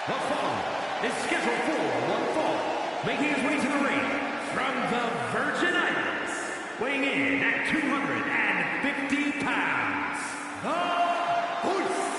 The following is scheduled for one fall, making his way to the ring from the Virgin Islands, weighing in at 250 pounds, the Horse.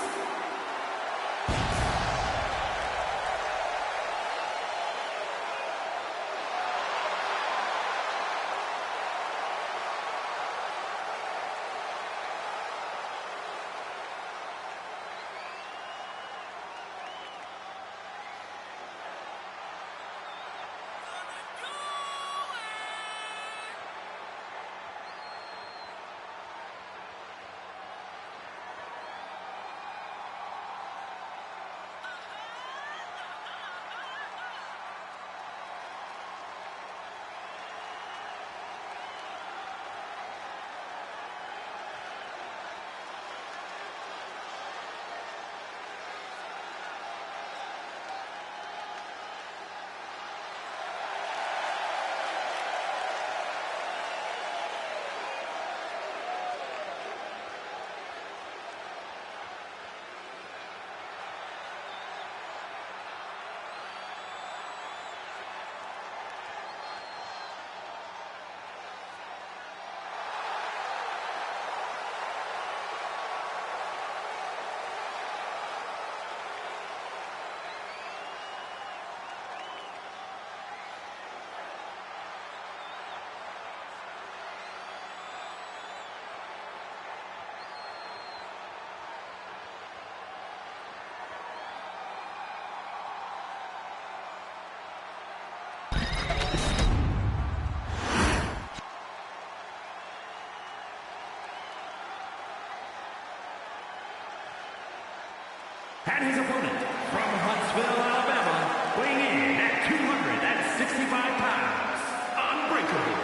And his opponent from Huntsville, Alabama, weighing in at 265 pounds, Unbreakable,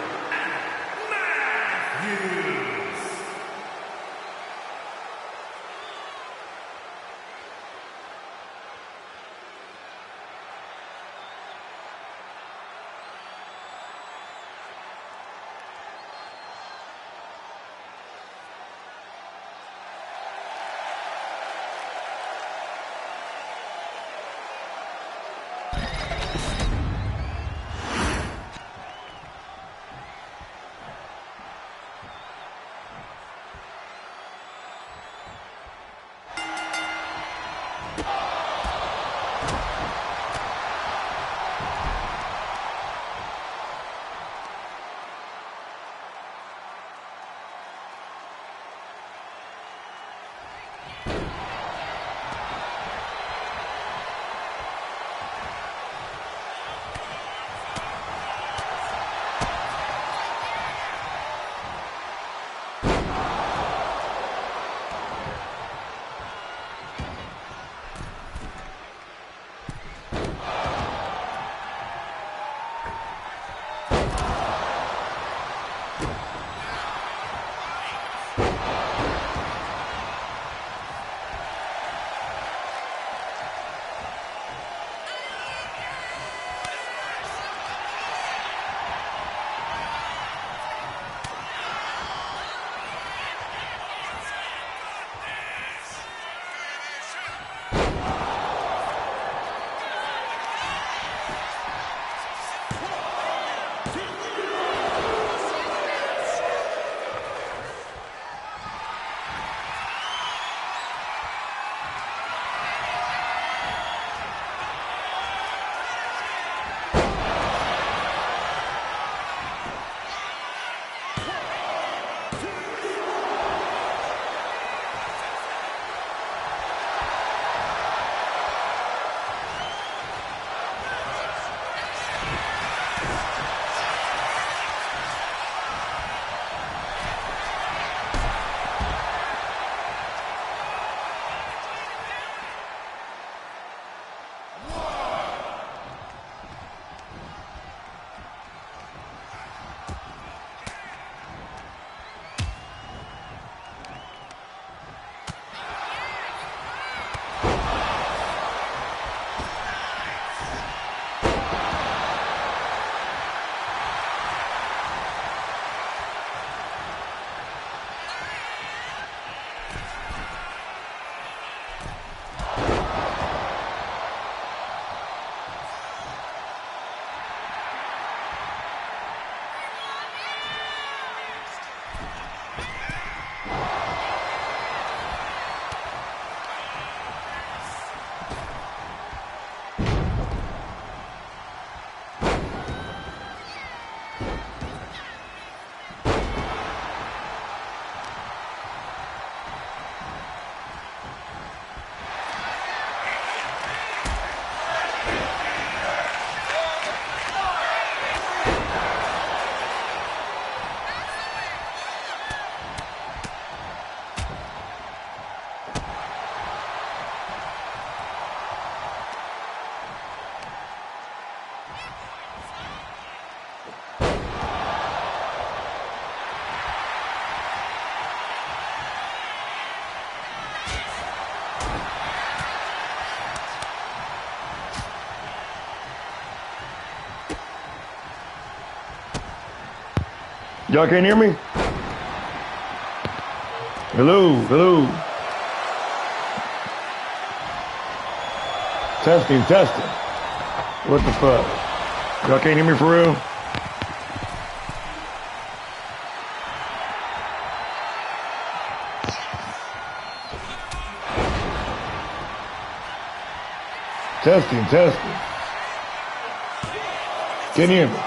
Matthews. Y'all can't hear me? Hello, hello. Testing, testing. What the fuck? Y'all can't hear me for real? Testing, testing. Can you hear me?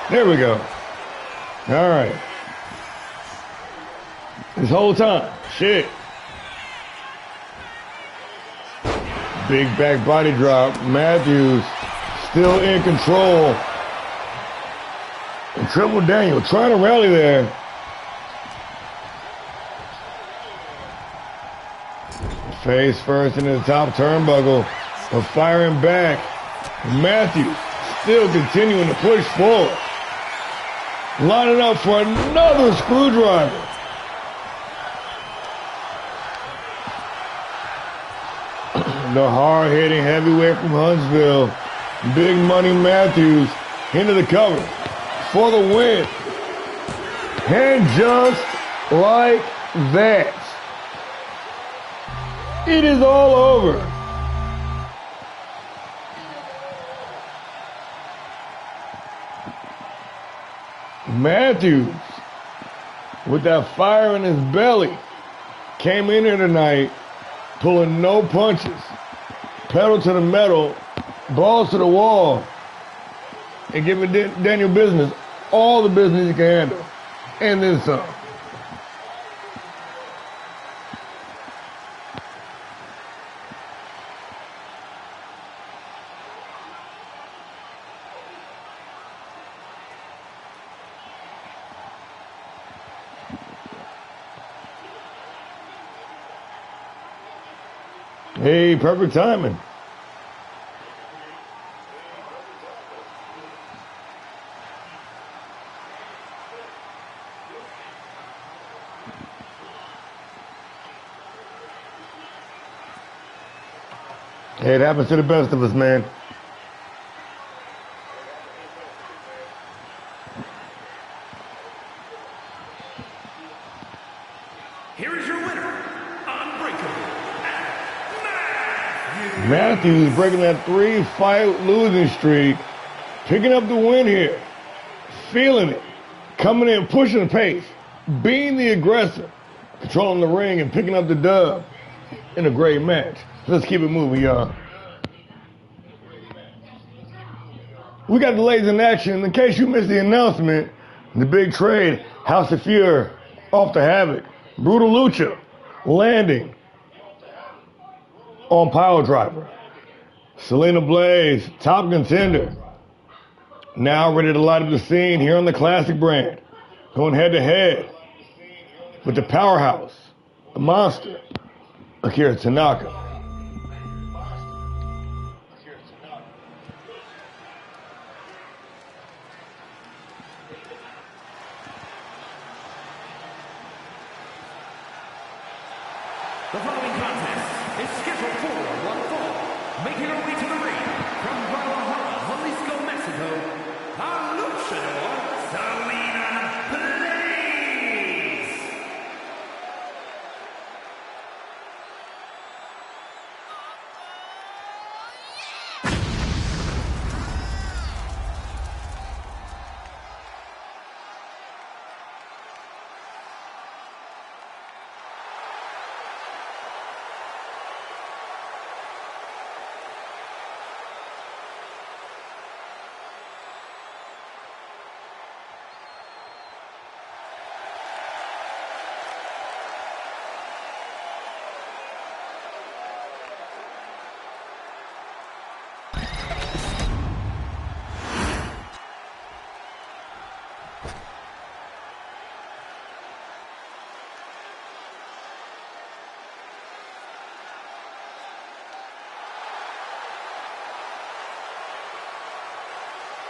There we go. All right. This whole time. Shit. Big back body drop. Matthews still in control. And Triple Daniel trying to rally there. Face first into the top turnbuckle. But firing back. Matthews still continuing to push forward. Lining up for another screwdriver. The hard-hitting heavyweight from Huntsville, Big Money Matthews, into the cover for the win. And just like that, it is all over. Matthews, with that fire in his belly, came in here tonight pulling no punches, pedal to the metal, balls to the wall, and giving Daniel business, all the business he can handle, and then some. Hey, perfect timing. Hey, it happens to the best of us, man. Here is your winner, Unbreakable, Matthews breaking that 3-fight losing streak, picking up the win here, feeling it, coming in, pushing the pace, being the aggressor, controlling the ring and picking up the dub in a great match. Let's keep it moving, y'all. We got the ladies in action. In case you missed the announcement, the big trade, House of Fury, off to Havoc, Brutal Lucha, landing on PileDriver. Selena Blaze, top contender, now ready to light up the scene here on the Classic brand, going head to head with the powerhouse, the monster, Akira Tanaka. The following contest is scheduled for one fall. Making her way to the ring from Guadalajara, Jalisco, Mexico, our luchador, Selena Blaze.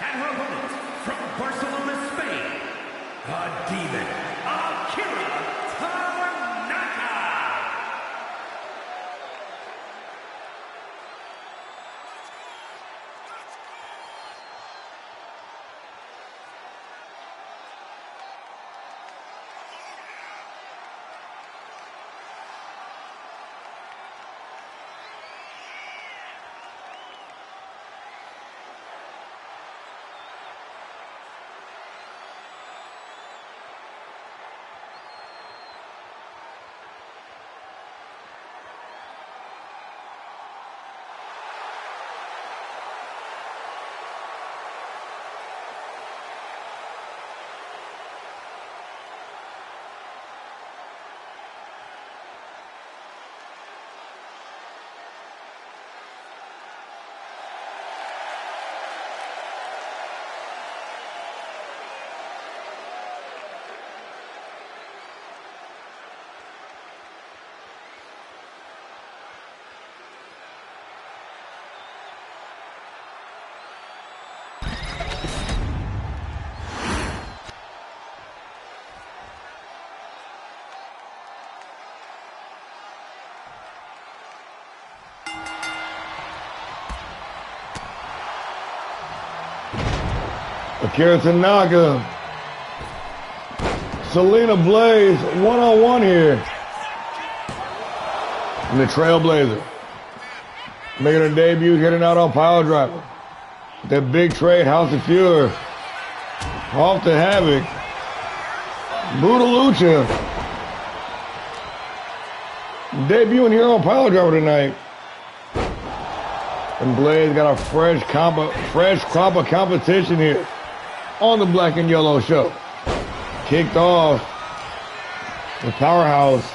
And her opponent, from Barcelona, Spain, a demon, Akira Tanaka. Akira Tanaka. Selena Blaze, one-on-one here. And the Trailblazer making her debut, hitting out on PileDriver. That big trade, House of Fury. Off to Havoc. Buddha Lucha. Debuting here on PileDriver tonight. And Blaze got a fresh crop of competition here on the Black and Yellow show. Kicked off the Powerhouse.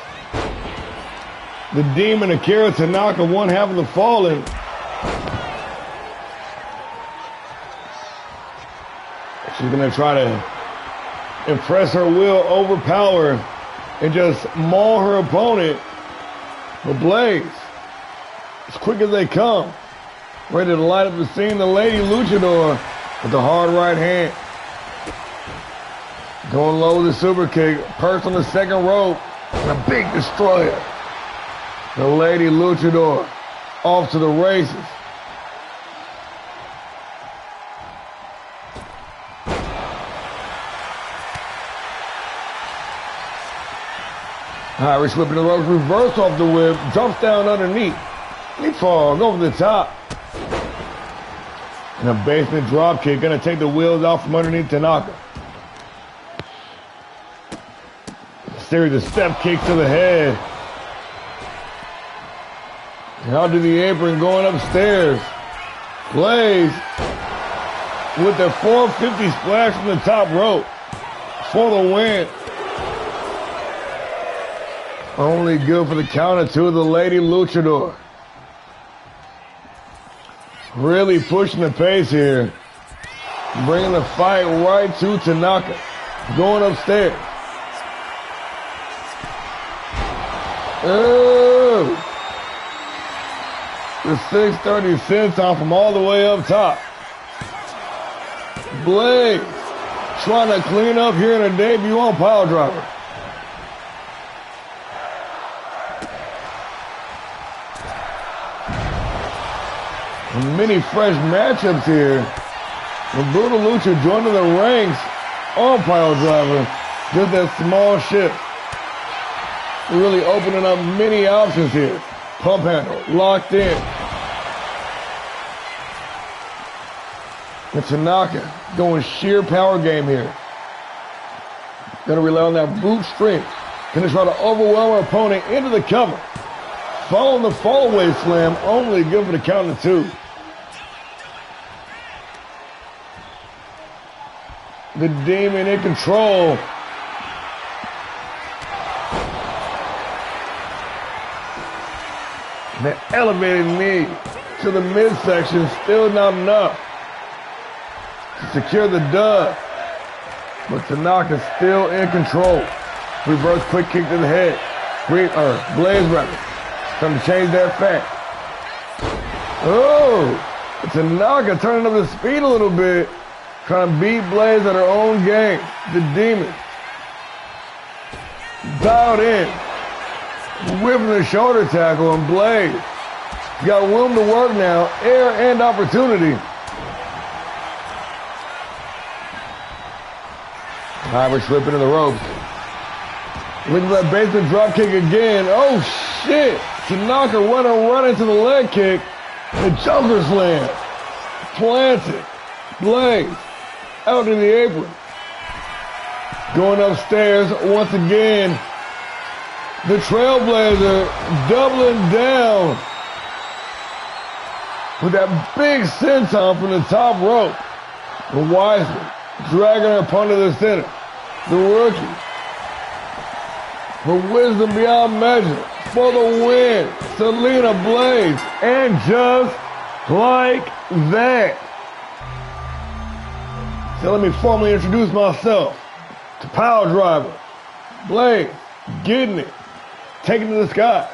The Demon Akira Tanaka, one half of the Fallen. She's going to try to impress her will, overpower, and just maul her opponent. But Blaze, as quick as they come, ready to light up the scene. The Lady Luchador with the hard right hand. Going low with the super kick. Perched on the second rope. And a big destroyer. The Lady Luchador off to the races. Irish whipping the ropes. Reverse off the whip. Drops down underneath. Leap frog over the top. And a basement drop kick. Going to take the wheels out from underneath Tanaka. Series of step kicks to the head. And out to the apron, going upstairs. Blaze with the 450 splash from the top rope for the win. Only good for the count of two of the Lady Luchador. Really pushing the pace here. Bringing the fight right to Tanaka. Going upstairs. Oh, the 630 senton from all the way up top. Blaze trying to clean up here in her debut on PileDriver. Many fresh matchups here. When Buddha Lucha joining the ranks on PileDriver, just that small shift. Really opening up many options here. Pump handle, locked in. And Tanaka going sheer power game here. Gonna rely on that brute strength. Gonna try to overwhelm her opponent into the cover. Following the fallaway slam, only good for the count of two. The Demon in control. The elevated knee to the midsection, still not enough to secure the dub. But Tanaka still in control. Reverse quick kick to the head. Blaze rather. Trying to change that fact. Oh, Tanaka turning up the speed a little bit. Trying to beat Blaze at her own game. The Demon. Dialed in. Whipping the shoulder tackle, and Blaze got room to work now, air and opportunity. Irish whip into the ropes. Look at that basement drop kick again. Oh shit! Tanaka running into the leg kick. The Joker slam. Planted. Blaze out in the apron. Going upstairs once again. The Trailblazer doubling down with that big senton from the top rope. And Wiseman dragging her opponent to the center. The rookie. Her wisdom beyond measure for the win. Selena Blaze. And just like that. So let me formally introduce myself to PileDriver. Blaze getting it. Taking it to the sky.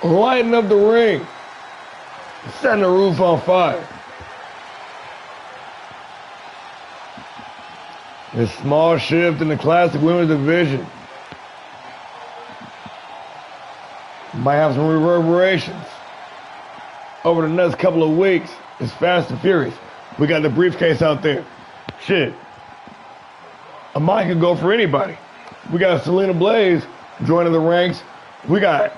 Lighting up the ring. Setting the roof on fire. This small shift in the classic women's division might have some reverberations over the next couple of weeks It's fast and furious. We got the briefcase out there. Shit. A mic can go for anybody. We got Selena Blaze joining the ranks. We got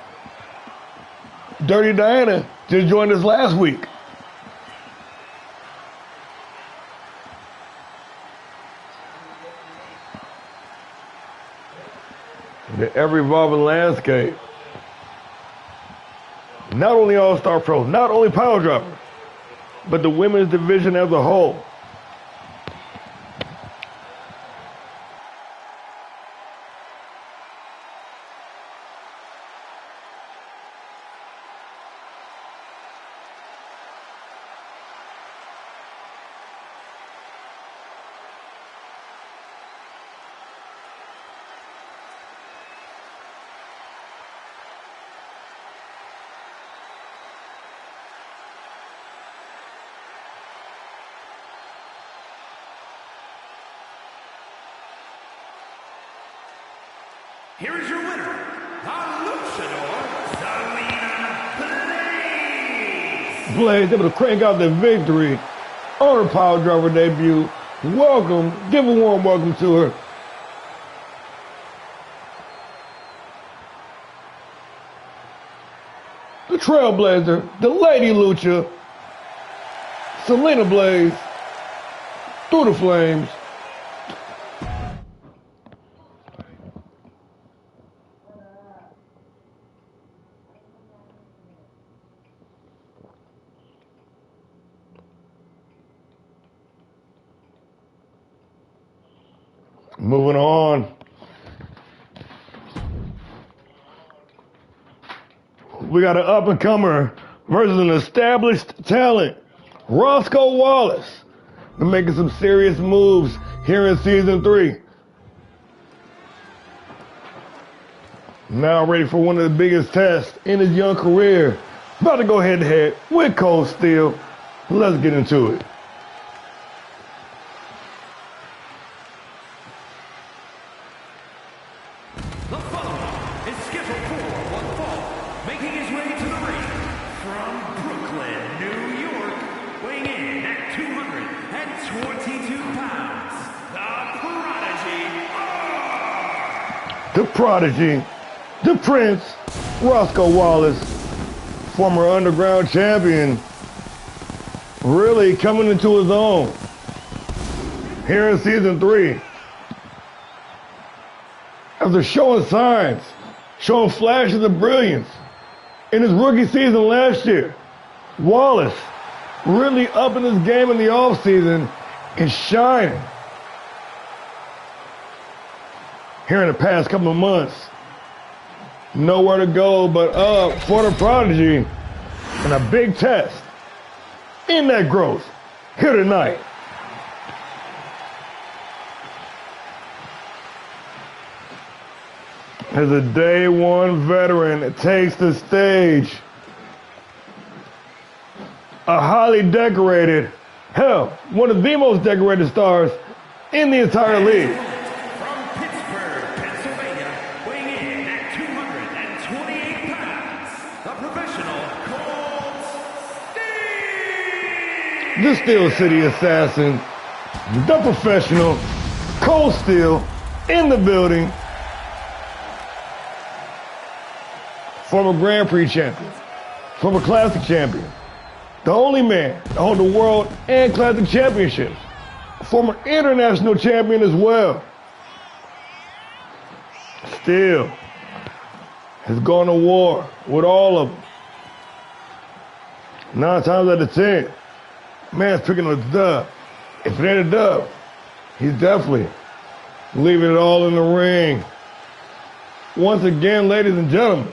Dirty Diana just joined us last week. The ever-evolving landscape. Not only All-Star Pro, not only PileDriver, but the women's division as a whole. Here is your winner, the Luchador, Selena Blaze. Blaze able to crank out the victory on her PileDriver debut. Welcome, give a warm welcome to her. The Trailblazer, the Lady Lucha, Selena Blaze, through the flames. Moving on. We got an up-and-comer versus an established talent. Roscoe Wallace. They're making some serious moves here in season 3. Now ready for one of the biggest tests in his young career. About to go head-to-head with Cold Steel. Let's get into it. The following is scheduled for one fall, making his way to the ring from Brooklyn, New York, weighing in at 222 pounds, the Prodigy, The Prodigy, the Prince, Roscoe Wallace, former underground champion, really coming into his own here in season 3. After showing signs, showing flashes of brilliance in his rookie season last year, Wallace really upping his game in the offseason and shining here in the past couple of months. Nowhere to go but up for the Prodigy, and a big test in that growth here tonight. As a day one veteran takes the stage, a highly decorated, hell, one of the most decorated stars in the entire league. from Pittsburgh, Pennsylvania, weighing in at 228 pounds, the professional Cold Steel. The Steel City Assassin, the professional, Cold Steel, in the building. Former Grand Prix champion, former Classic champion, the only man to hold the World and Classic championships, former international champion as well. Still has gone to war with all of them. 9 times out of 10, man's picking a dub. If it ain't a dub, he's definitely leaving it all in the ring. Once again, ladies and gentlemen,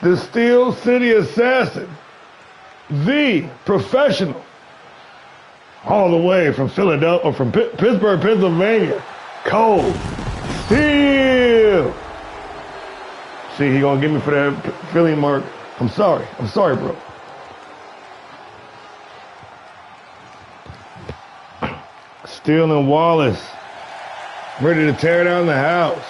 the Steel City Assassin, the professional, all the way from Philadelphia, or from Pittsburgh, Pennsylvania, Cold Steel. See, he gonna get me for that Philly mark. I'm sorry, bro. Steel and Wallace, ready to tear down the house.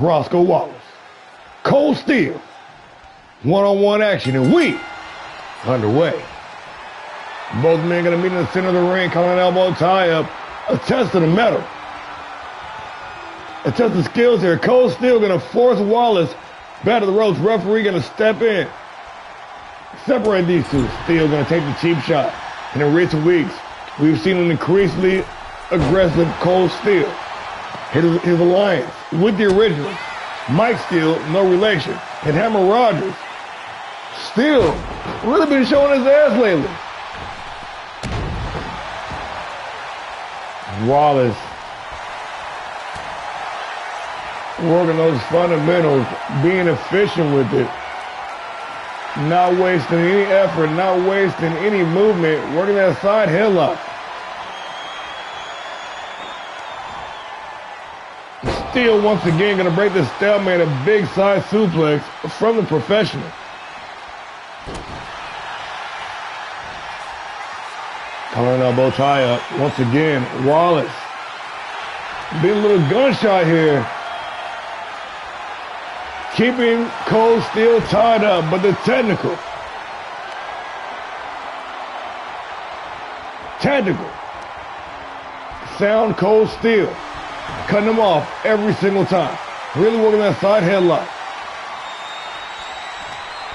Roscoe Wallace. Cold Steel. One-on-one action, and we underway. Both men going to meet in the center of the ring, calling an elbow tie-up. A test of the metal. A test of skills here. Cold Steel going to force Wallace back to the ropes. Referee going to step in. Separate these two. Steel going to take the cheap shot. And in recent weeks, we've seen an increasingly aggressive Cold Steel. His alliance with the original, Mike Steel, no relation, and Hammer Rogers. Steel really been showing his ass lately. Wallace working those fundamentals, being efficient with it, not wasting any effort, not wasting any movement, working that side headlock. Steel once again going to break the stalemate, a big side suplex from the professional. Calling an elbow tie up. Once again, Wallace. Being a little gunshot here. Keeping Cold Steel tied up, but the technical. Tactical. Sound Cold Steel. Cutting him off every single time. Really working that side headlock.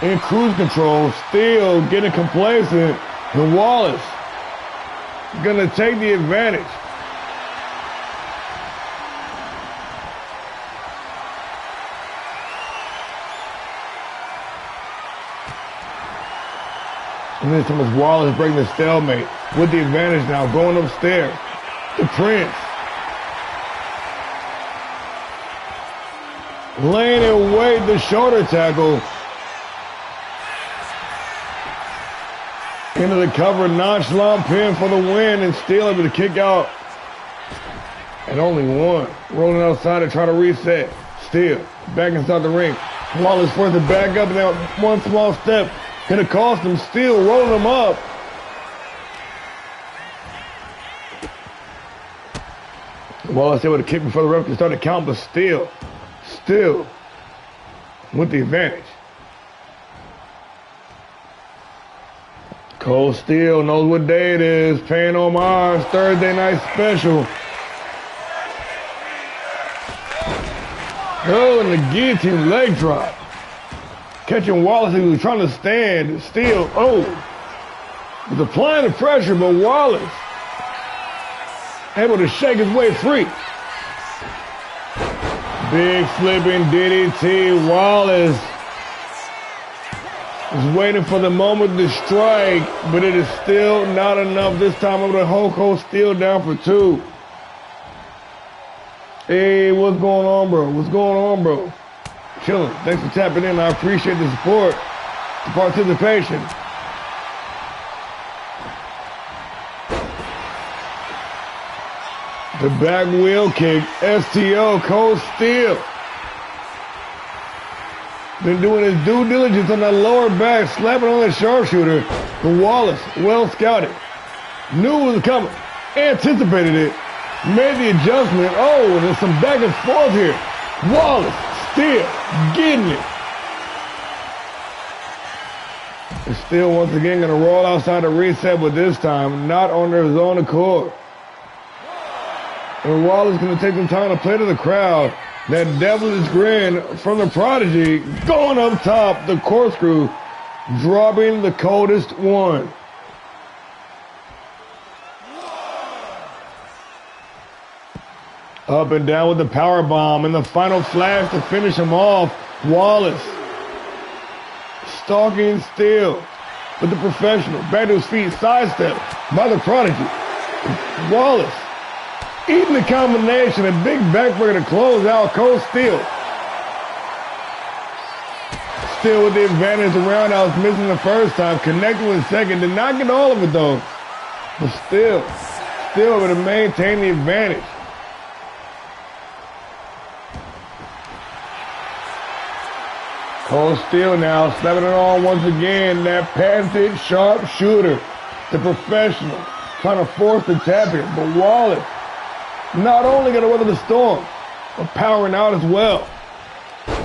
In cruise control, Steel getting complacent. And Wallace gonna take the advantage. And this time it's Wallace breaking the stalemate with the advantage now, going upstairs. The Prince. Laying in wait, the shoulder tackle. Into the cover, nonchalant pin for the win, and Steel able to kick out. And only one. Rolling outside to try to reset. Steel back inside the ring. Wallace forced to back up, and that one small step gonna cost him. Steel rolling him up. Wallace able to kick before the ref can start to count, but Steel with the advantage. Cold Steel knows what day it is. Paying homage, Thursday night special. Oh, and the guillotine leg drop. Catching Wallace, he was trying to stand. Steel, was applying the pressure, but Wallace able to shake his way free. Big flipping DDT. Wallace is waiting for the moment to strike, but it is still not enough. This time able to hold Cold Steel down for two. Hey, what's going on, bro? What's going on, bro? Chilling. Thanks for tapping in. I appreciate the support, the participation. The back wheel kick, STO, Cold Steel. Been doing his due diligence on that lower back, slapping on that sharpshooter. But Wallace, well scouted. Knew it was coming, anticipated it, made the adjustment. Oh, there's some back and forth here. Wallace, Steel, getting it. And Steel once again gonna roll outside the reset, but this time not on his own accord. And Wallace going to take some time to play to the crowd. That devilish grin from the Prodigy going up top, the corkscrew, dropping the coldest one. Up and down with the power bomb and the final flash to finish him off. Wallace stalking Steel, but the professional back to his feet, sidestep by the Prodigy. Wallace eating the combination, a big backbreaker to close out Cold Steel. Steel with the advantage, the roundhouse missing the first time, connecting with the second, did not get all of it though. But still able to maintain the advantage. Cold Steel now slapping it on once again, that patented sharpshooter, the professional, trying to force the tap in, but Wallace not only going to weather the storm, but powering out as well.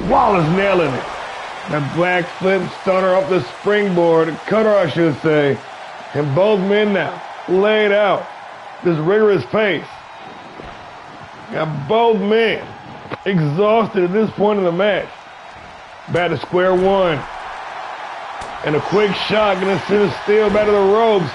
Wallace nailing it. That black flip stunner off the springboard, cutter I should say. And both men now laid out this rigorous pace. Got both men exhausted at this point in the match. Back to square one. And a quick shot gonna send us still back to the ropes.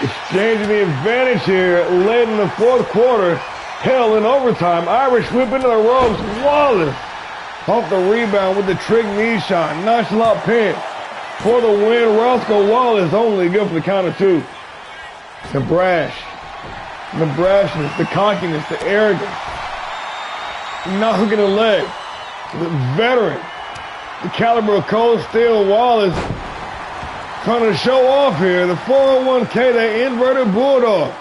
Exchanging the advantage here late in the fourth quarter. Hell, in overtime, Irish whip into the ropes. Wallace off the rebound with the trick knee shot. Nonchalant pin for the win. Roscoe Wallace only good for the count of two. The brashness, the cockiness, the arrogance. Not hooking the leg. The veteran, the caliber of Cold Steel Wallace trying to show off here. The 401k, the inverted bulldog.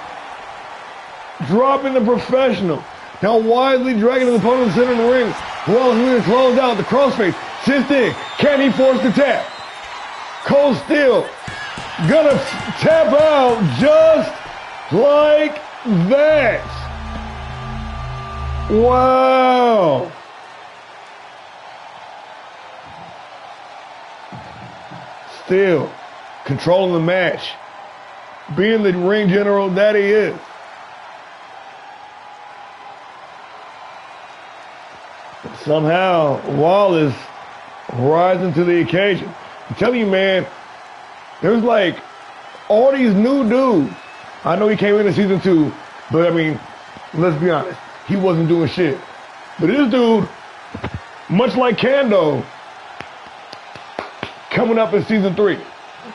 Dropping the professional. Now wisely dragging his opponent center in the ring. Wallace really closed out the crossface. Sits in. Can he force the tap? Cold Steel gonna tap out just like that. Wow. Still controlling the match. Being the ring general that he is. Somehow, Wallace rising to the occasion. I'm telling you, man, there's like all these new dudes. I know he came into season 2, but I mean, let's be honest, he wasn't doing shit. But this dude, much like Kando, coming up in season 3.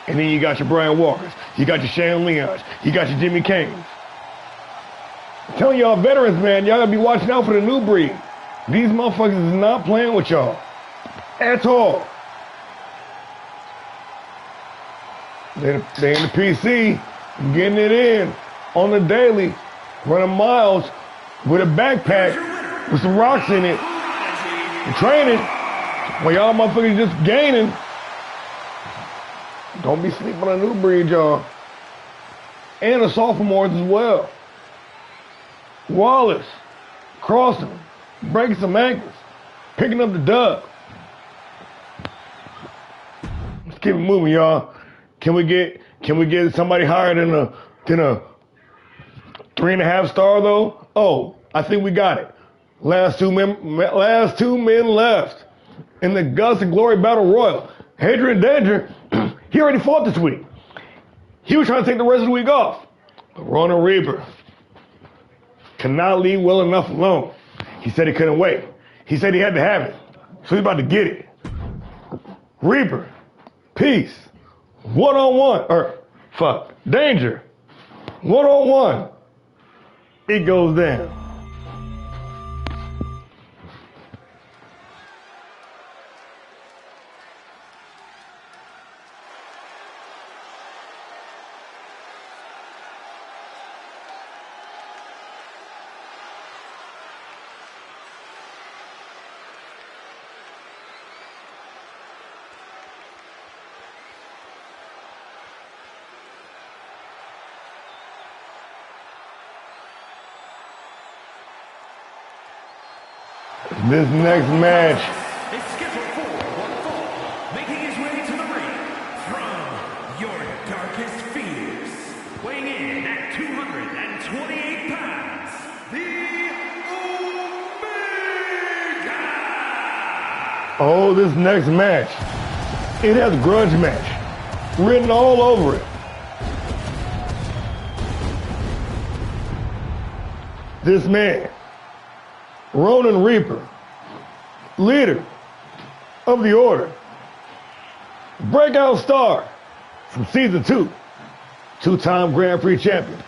And then you got your Brian Walkers, you got your Shane Leons, you got your Jimmy Canes. I'm telling y'all veterans, man, y'all gotta be watching out for the new breed. These motherfuckers is not playing with y'all at all. They in the PC, getting it in on the daily, running miles with a backpack with some rocks in it, and training. While y'all motherfuckers just gaining. Don't be sleeping on a new breed, y'all. And the sophomores as well. Wallace, crossing, breaking some ankles, picking up the dub. Let's keep it moving, y'all. Can we get somebody higher than a 3.5 star though? Oh, I think we got it. Last two men left in the Guts and Glory Battle Royal. Hadrian Danger, he already fought this week. He was trying to take the rest of the week off. But Ronan Reaper cannot leave well enough alone. He said he couldn't wait. He said he had to have it. So he's about to get it. Reaper, peace, Danger, one-on-one. It goes down. This next match is scheduled for one fall, making his way to the ring from your darkest fears, weighing in at 228 pounds, the Omega! Oh, this next match, it has grudge match written all over it. This man, Ronan Reaper, leader of the Order, breakout star from season 2, two-time Grand Prix champion,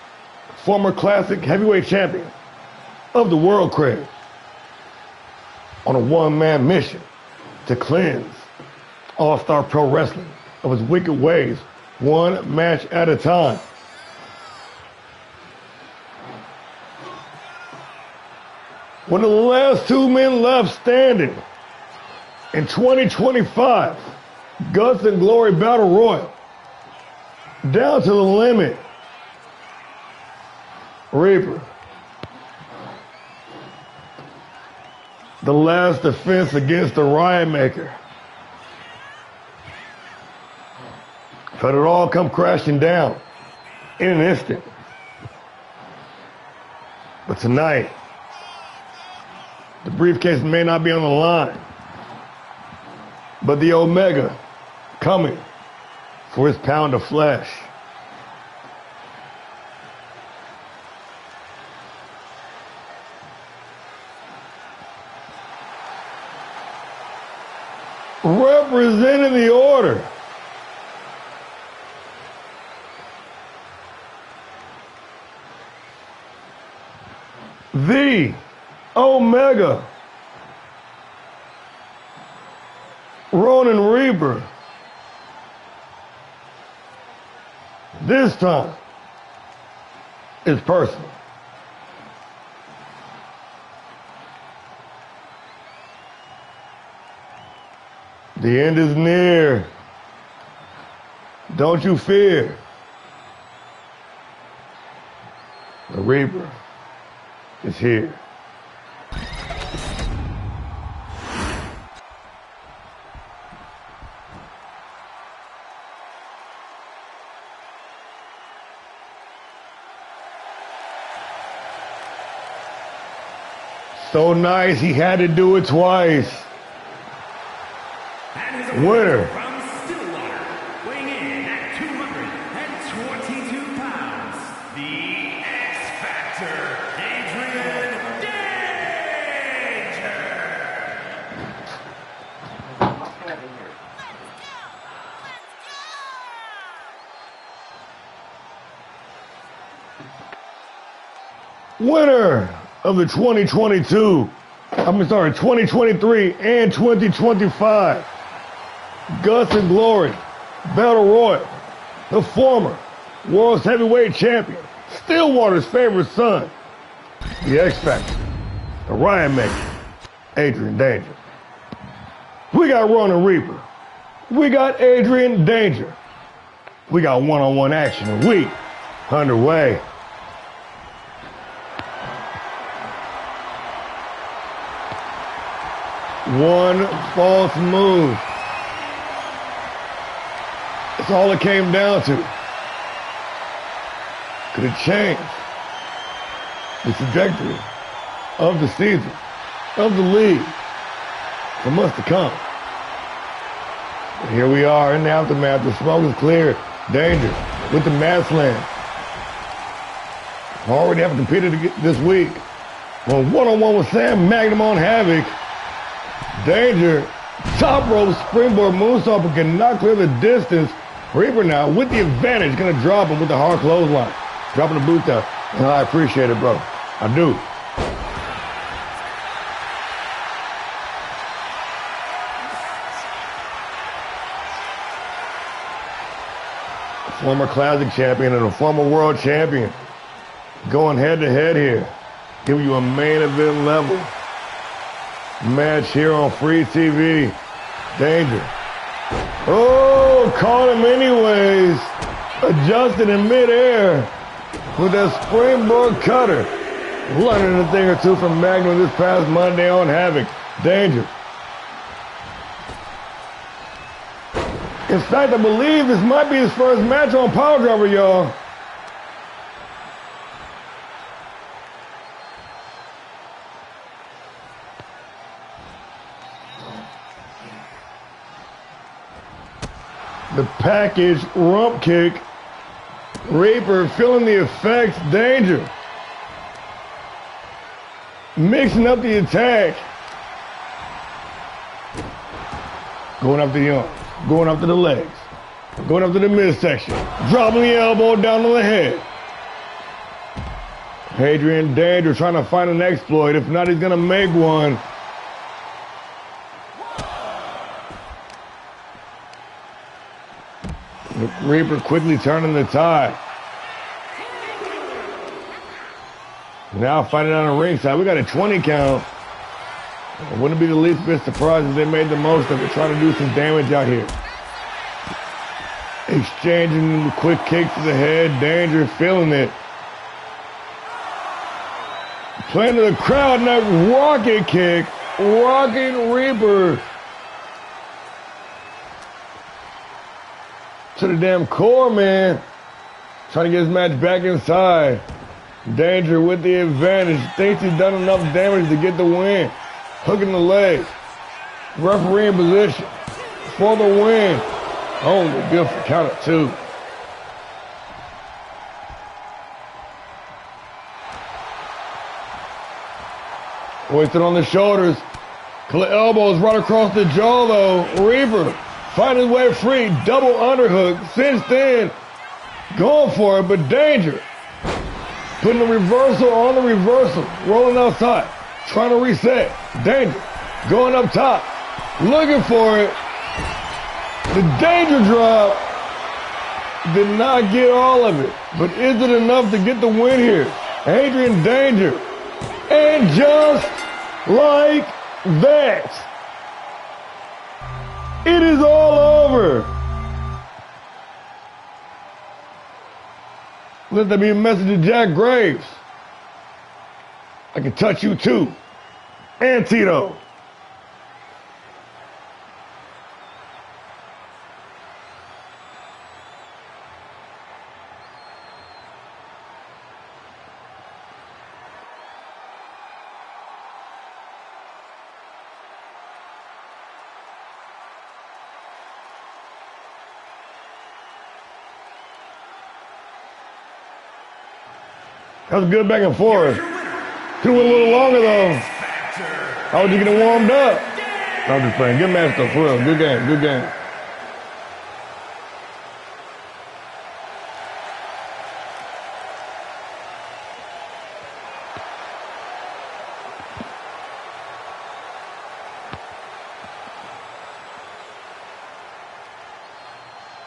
former classic heavyweight champion of the world cred, on a one-man mission to cleanse All-Star Pro Wrestling of its wicked ways, one match at a time. One of the last two men left standing in 2025 Guts and Glory Battle Royal. Down to the limit. Reaper. The last defense against the Riot Maker. Felt it all come crashing down in an instant. But tonight, the briefcase may not be on the line, but the Omega coming for his pound of flesh. Representing the Order, the Omega, Ronin Reaper. This time, it's personal. The end is near. Don't you fear. The Reaper is here. So nice, he had to do it twice. Winner. From Stillwater, weighing in at 222 pounds, the X Factor, Adrian Danger. Winner of the 2023 and 2025 Guts and Glory Battle Royal, the former World's Heavyweight Champion, Stillwater's favorite son, the X Factor, the Riot Maker, Adrian Danger. We got Ronin Reaper. We got Adrian Danger. We got one-on-one action and we underway. One false move. That's all it came down to. Could have changed the trajectory of the season, of the league, for months to come. But here we are in the aftermath. The smoke is clear. Danger with the Mad Slam. Already haven't competed this week. Well, one-on-one with Sam Magnum on Havoc. Danger, top rope springboard moonsault, but cannot clear the distance. Reaper now with the advantage, gonna drop him with the hard clothesline. Dropping the boot down, and I appreciate it, bro. I do. A former Classic champion and a former world champion going head to head here. Giving you a main event level match here on free TV. Danger. Oh, caught him anyways. Adjusted in midair with that springboard cutter. Learning a thing or two from Magnum this past Monday on Havoc. Danger. In fact, I believe this might be his first match on PileDriver, y'all. The package rump kick. Reaper feeling the effects. Danger. Mixing up the attack. Going after the arms. Going after the legs. Going after the midsection. Dropping the elbow down on the head. Adrian Danger trying to find an exploit. If not, he's going to make one. Reaper quickly turning the tide. Now fighting on the ringside. We got a 20 count. It wouldn't be the least bit surprised if they made the most of it, trying to do some damage out here. Exchanging quick kicks to the head. Danger feeling it. Playing to the crowd, and that rocket kick Rocking Reaper to the damn core, man. Trying to get his match back inside. Danger with the advantage. Thinks he's done enough damage to get the win. Hooking the leg. Referee in position for the win. Only good for count of 2. Hoisted on the shoulders. Elbows right across the jaw, though. Reaper finding his way free. Double underhook. Cinched in. Going for it, but Danger. Putting the reversal on the reversal. Rolling outside. Trying to reset. Danger. Going up top. Looking for it. The Danger drop. Did not get all of it. But is it enough to get the win here? Adrian Danger. And just like that, it is all over. Let that be a message to Jack Graves. I can touch you too. And Tito. That was good back and forth. Could have went a little longer though. How was you getting warmed up? I'm just playing. Good match though, for real. Good game. Good game.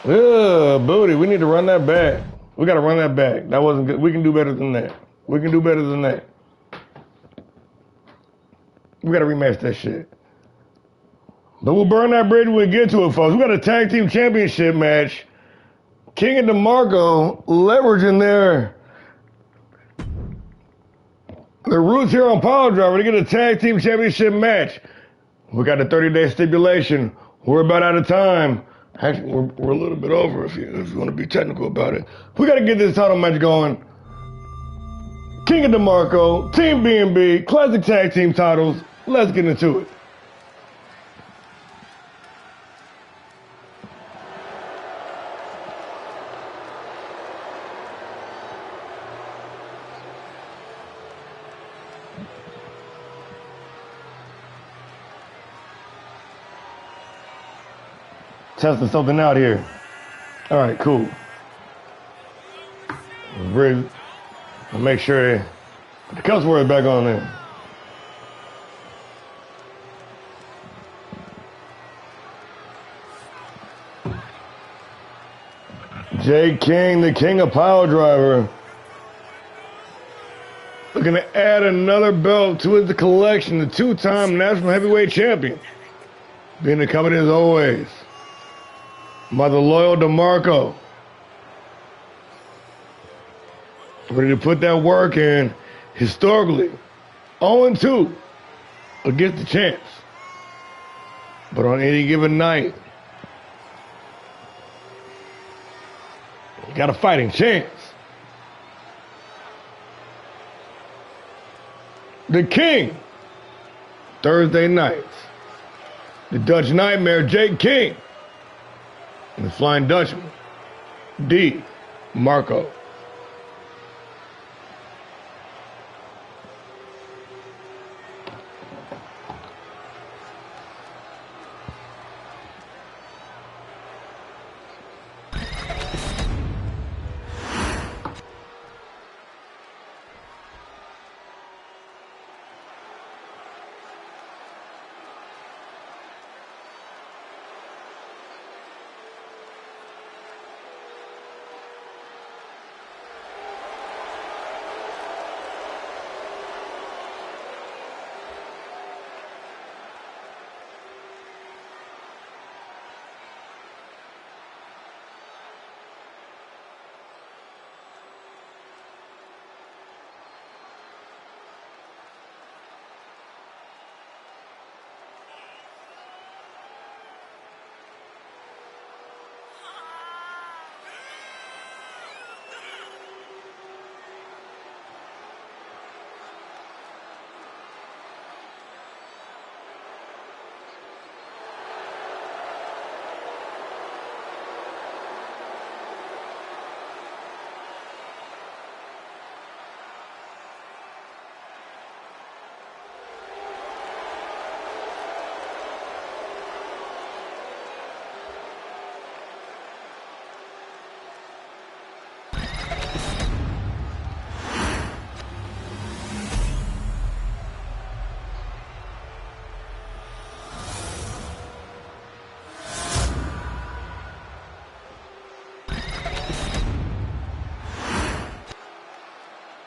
Ugh, booty. We need to run that back. We got to run that back. That wasn't good. We can do better than that. We can do better than that. We got to rematch that shit. But we'll burn that bridge when we get to it, folks. We got a tag team championship match. King and DeMarco leveraging their roots here on PileDriver to get a tag team championship match. We got a 30-day stipulation. We're about out of time. Actually, we're a little bit over if you want to be technical about it. We got to get this title match going. King and DeMarco, Team B&B, classic tag team titles. Let's get into it. Testing something out here. All right, cool. I'll make sure the cuss word back on there. Jay King, the king of PileDriver, looking to add another belt to his collection, the 2-time national heavyweight champion, being accompanied as always by the loyal DeMarco. Ready to put that work in. Historically, 0-2 against the champs. But on any given night, you got a fighting chance. The King, Thursday nights. The Dutch Nightmare, Jake King. And the Flying Dutchman, D. Marco.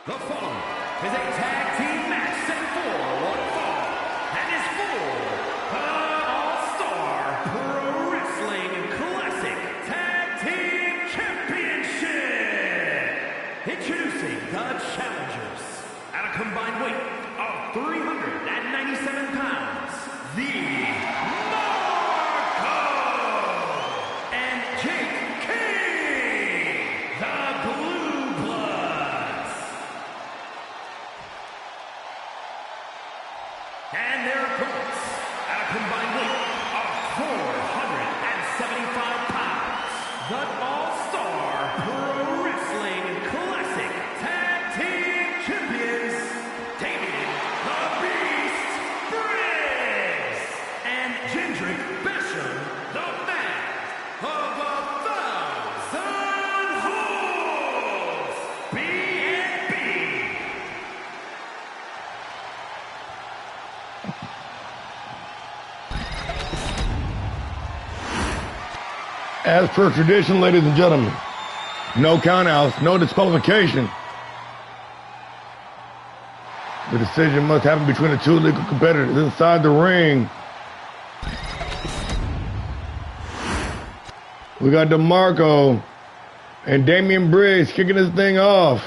The following is a tag team match set for one fall and is for the All-Star Pro Wrestling Classic Tag Team Championship. Introducing the challengers at a combined weight of 397 pounds, the Marco and Jake King, the Blue Bloods. And their opponents at a combined weight of 475 pounds, the All-Star Pro Wrestling Classic Tag Team Champions, David the Beast Briggs and Gendrick Bishop, the Man of 1,000 Holds, B&B. As per tradition, ladies and gentlemen, no countouts, no disqualification. The decision must happen between the two legal competitors inside the ring. We got DeMarco and Damian Briggs kicking this thing off.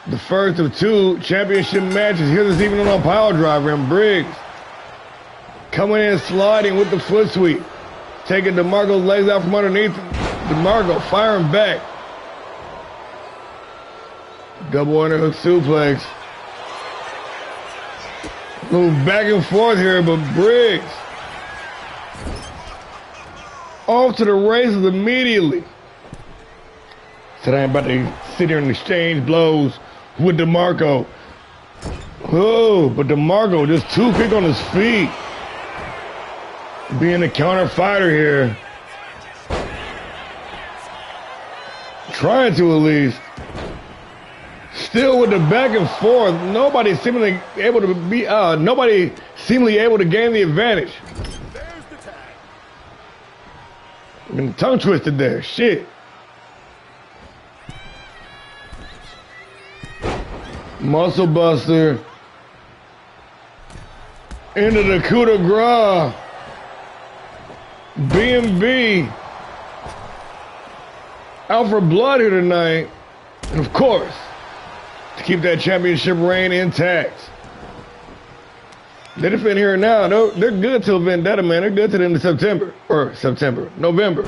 The first of two championship matches here this evening on PileDriver, and Briggs coming in sliding with the foot sweep, taking DeMarco's legs out from underneath him. DeMarco firing back. Double underhook suplex. Move back and forth here, but Briggs off to the races immediately. Said I ain't about to sit here and exchange blows with DeMarco. Oh, but DeMarco just too quick on his feet. Being a counter fighter here. Trying to at least. Still with the back and forth. Nobody seemingly able to gain the advantage. Been tongue twisted there. Shit. Muscle buster. Into the coup de grace. B&B out for blood here tonight, and of course to keep that championship reign intact. They defend here now. They're good till Vendetta, man. They're good till the end of November.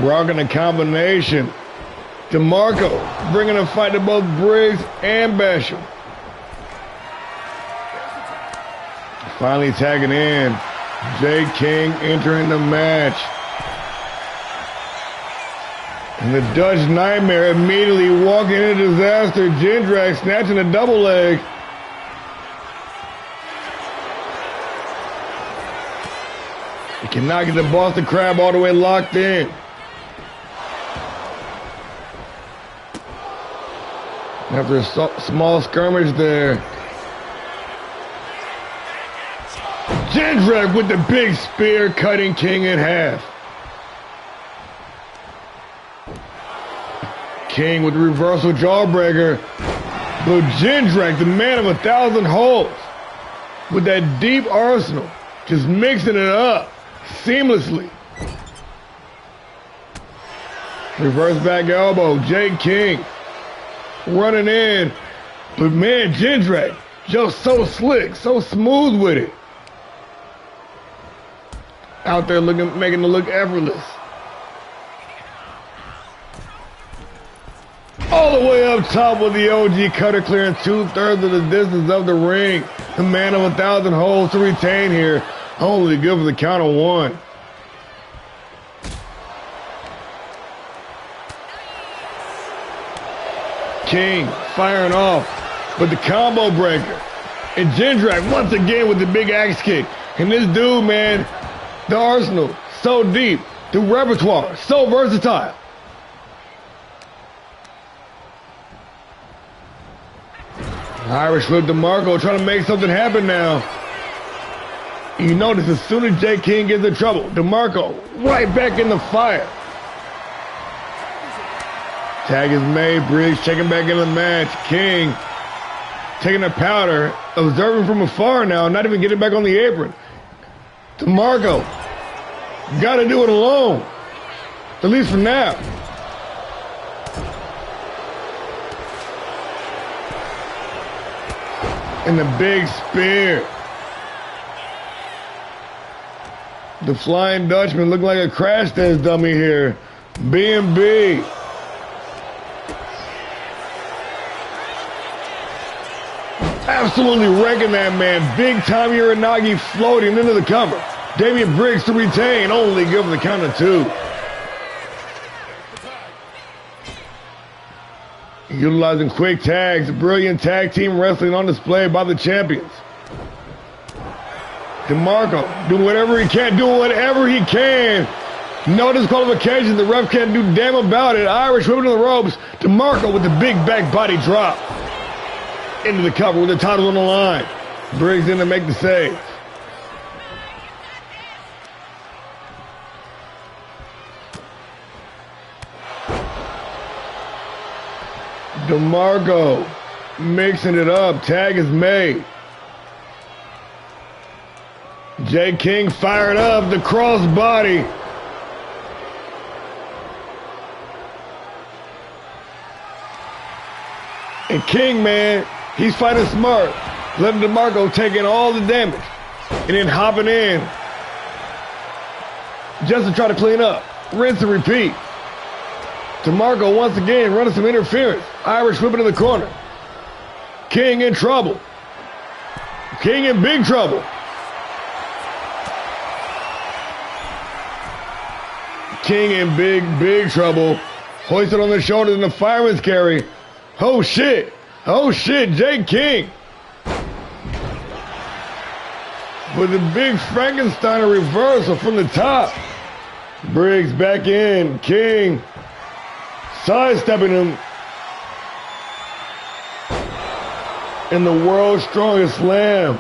Rocking a combination. DeMarco bringing a fight to both Briggs and Basham. Finally tagging in. Jake King entering the match. And the Dutch Nightmare immediately walking into disaster. Jindrak snatching a double leg. He cannot get the Boston Crab all the way locked in. After a small skirmish there. Jindrak with the big spear, cutting King in half. King with the reversal jawbreaker. But Jindrak, the man of 1,000 holds, with that deep arsenal, just mixing it up seamlessly. Reverse back elbow, Jake King running in, but man, Jindrak just so slick, so smooth with it. Out there making it look effortless. All the way up top with the OG cutter, clearing 2/3 of the distance of the ring. The man of 1,000 holds to retain here. Only good for the count of one. King firing off with the combo breaker. And Jindrak once again with the big axe kick. And this dude, man, the arsenal, so deep. The repertoire, so versatile. Irish whip DeMarco trying to make something happen now. You notice as soon as Jay King gets in trouble, DeMarco right back in the fire. Tag is made. Briggs checking back in the match. King taking a powder, observing from afar now, not even getting back on the apron. DeMarco got to do it alone, at least for now. And the big spear. The Flying Dutchman looked like a crash test dummy here. B&B. Absolutely wrecking that man. Big time Uranagi floating into the cover. Damian Briggs to retain. Only give him the count of 2. Utilizing quick tags. Brilliant tag team wrestling on display by the champions. DeMarco doing whatever he can. No disqualification. The ref can't do damn about it. Irish whipping to the ropes. DeMarco with the big back body drop. Into the cover with the title on the line. Briggs in to make the save. DeMarco mixing it up. Tag is made. Jay King fired up. The crossbody. And King, man, he's fighting smart. Letting DeMarco taking all the damage. And then hopping in. Just to try to clean up. Rinse and repeat. DeMarco once again running some interference. Irish whipping in the corner. King in trouble. King in big trouble. King in big trouble. Hoisted on the shoulders in the fireman's carry. Oh shit. Jay King. With a big Frankensteiner reversal from the top. Briggs back in. King sidestepping him. In the world's strongest slam.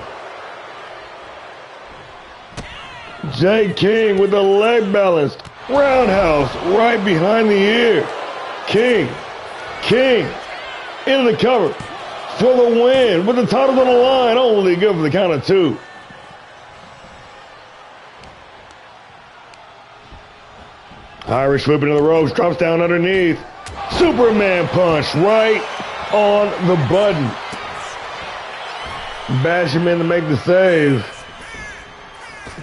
Jay King with the leg balance. Roundhouse right behind the ear. King into the cover for the win with the titles on the line. Only good for the count of 2. Irish whipping to the ropes, drops down underneath. Superman punch right on the button. Bash him in to make the save.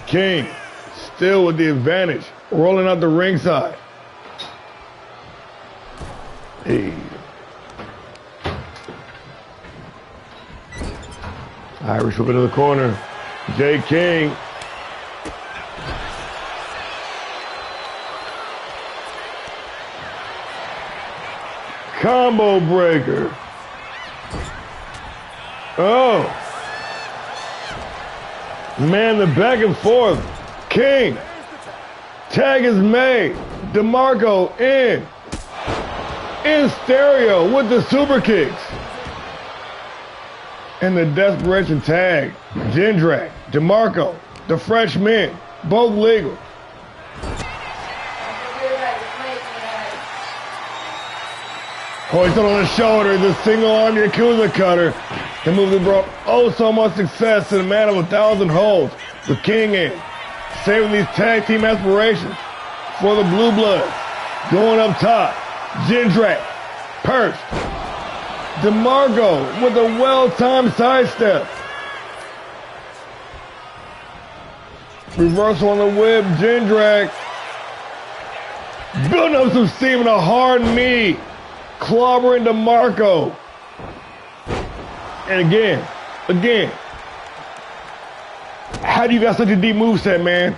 King still with the advantage. Rolling out the ringside. Hey. Irish whip into the corner. Jay King. Combo breaker. Oh. Man, the back and forth. King. Tag is made. DeMarco in stereo with the super kicks. And the desperation tag. Jindrak, DeMarco, the Frenchmen, both legal. Hoisted on the shoulder, the single arm Yakuza cutter. The move that brought so much success to the man of 1,000 holds. With King in. Saving these tag team aspirations for the Blue Bloods. Going up top. Jindrak. Perched. DeMarco with a well-timed sidestep. Reversal on the whip. Jindrak. Building up some steam and a hard knee. Clobbering DeMarco. And again. How do you got such a deep moveset, man?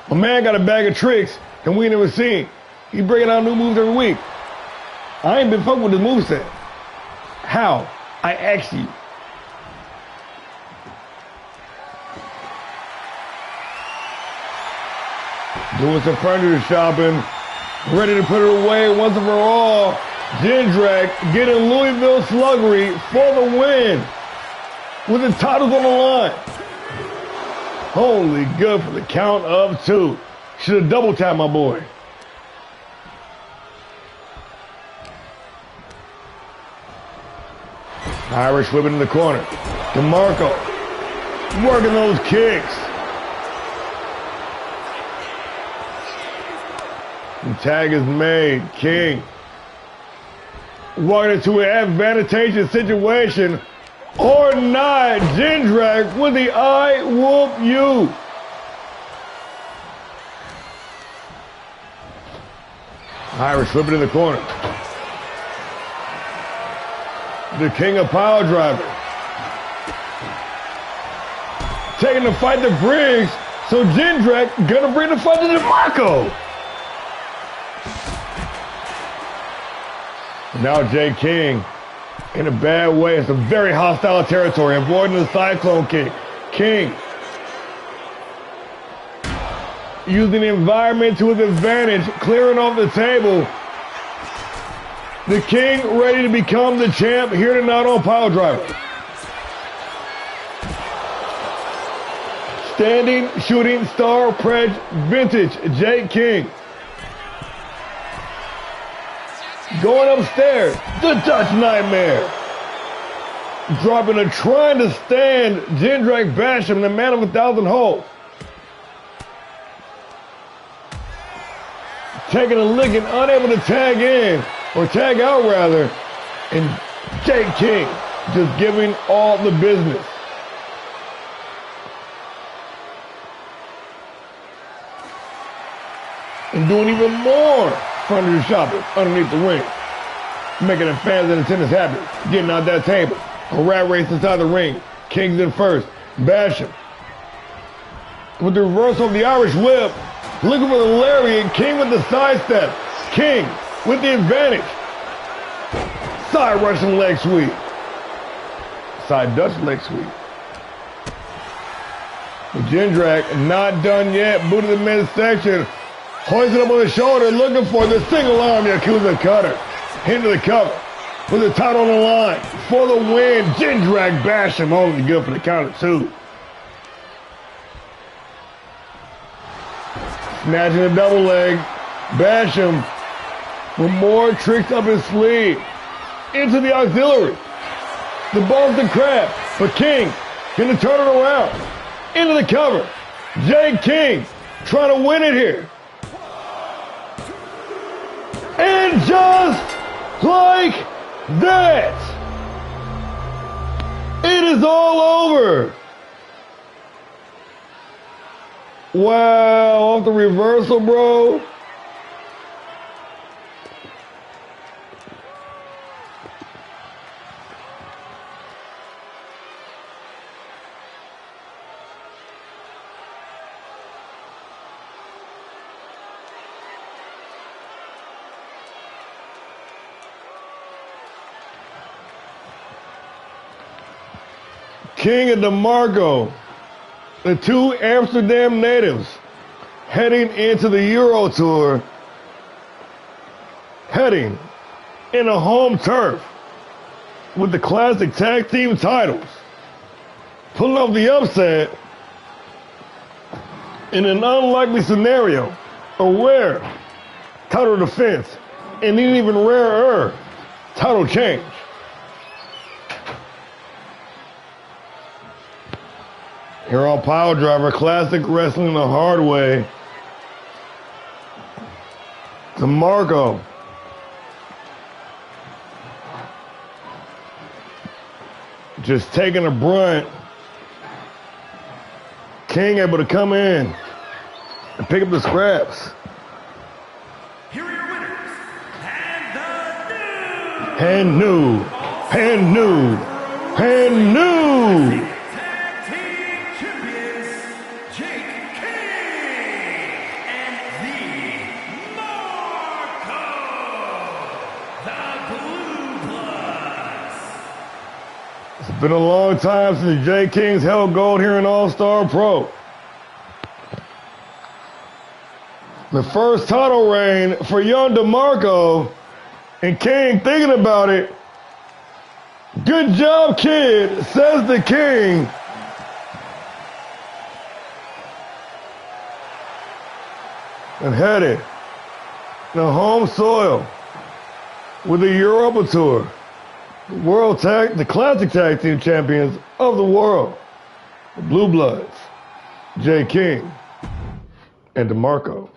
My man got a bag of tricks and we ain't never seen. He's bringing out new moves every week. I ain't been fucking with his moveset. How? I ask you. Doing some furniture shopping. Ready to put it away once and for all. Jindrak getting Louisville sluggery for the win. with the titles on the line. Holy good for the count of 2. Should have double tapped my boy. Irish whipping in the corner. DeMarco working those kicks. The tag is made. King walking into an advantageous situation or not. Jindrak with the I whoop you. Irish whipping in the corner. The king of PileDriver. Taking the fight to Briggs. So Jindrak gonna bring the fight to DeMarco. Now Jay King in a bad way. It's a very hostile territory. Avoiding the cyclone kick. King using the environment to his advantage. Clearing off the table. The King ready to become the champ here tonight on PileDriver. Standing shooting star Pledge vintage Jake King. Going upstairs, the Dutch Nightmare. Dropping a trying to stand Jindrak Basham, the man of 1,000 holes. Taking a licking, unable to tag in, or tag out rather, and Jake King just giving all the business. And doing even more furniture shopping underneath the ring. Making the fans in attendance happy. Getting out that table. A rat race inside the ring. King's in first. Basham. With the reversal of the Irish whip. Looking for the lariat. King with the sidestep. King with the advantage. Side Russian leg sweep. Side Dutch leg sweep. Jindrak not done yet. Boot to the midsection. Hoisted up on the shoulder, looking for the single arm Yakuza cutter. Into the cover with the title on the line. For the win, Jindrak Basham only good for the count of 2. Snatching the double leg. Basham with more tricks up his sleeve. Into the auxiliary. The Boston Crab. But King gonna turn it around. Into the cover. Jake King trying to win it here. And just like that, it is all over. Wow, off the reversal, bro. King and DeMarco, the 2 Amsterdam natives, heading into the Euro Tour, heading in a home turf with the classic tag team titles, pulling off the upset in an unlikely scenario, a rare title defense, and an even rarer title change. Here on PileDriver, classic wrestling the hard way. DeMarco. Just taking a brunt. King able to come in and pick up the scraps. Here are your winners, and new. Tag Team Champions, Jake King and the Marco, the Blue Bloods. It's been a long time since Jake King's held gold here in ALLSTAR Pro. The first title reign for young DeMarco, and King thinking about it. Good job, kid, says the king. And headed to home soil with the Europa Tour, the classic tag team champions of the world, the Blue Bloods, Jay King and DeMarco.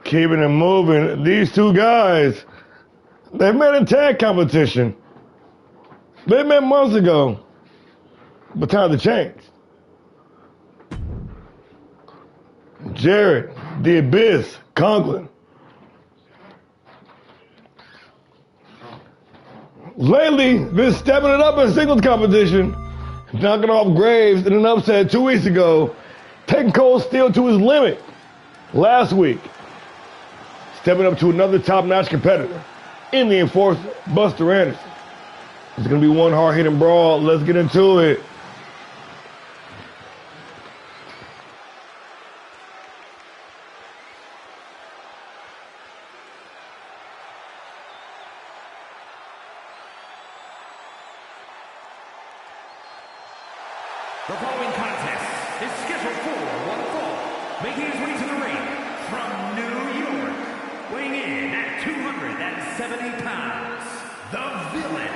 Keeping it moving, these two guys, they met in tag competition. They met months ago, but times have changed. Jared, the Abyss, Conklin. Lately, been stepping it up in singles competition, knocking off Graves in an upset 2 weeks ago, taking Cold Steel to his limit last week, stepping up to another top-notch competitor in the Enforcer, Buster Anderson. It's going to be one hard-hitting brawl. Let's get into it. The following contest is scheduled for one fall, making his way to the ring from New York, weighing in at 270 pounds, the Villain,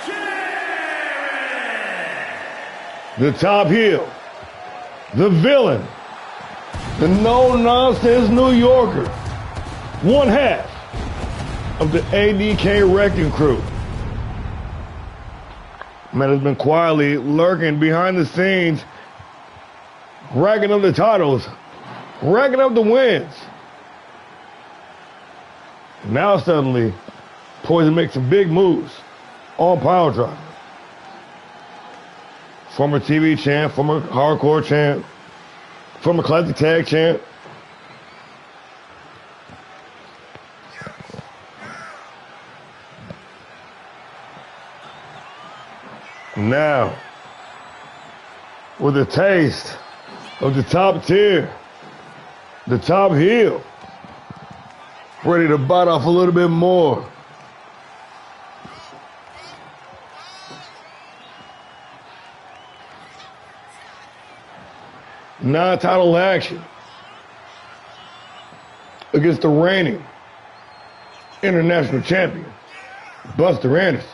Jared! The top heel, the Villain, the no-nonsense New Yorker, one half of the ADK Wrecking Crew. Man has been quietly lurking behind the scenes, racking up the titles, racking up the wins. Now suddenly, poised to make some big moves on PileDriver. Former TV champ, former hardcore champ, former classic tag champ. Now, with a taste of the top tier, the top heel, ready to bite off a little bit more. Non-title action against the reigning international champion, Buster Anderson.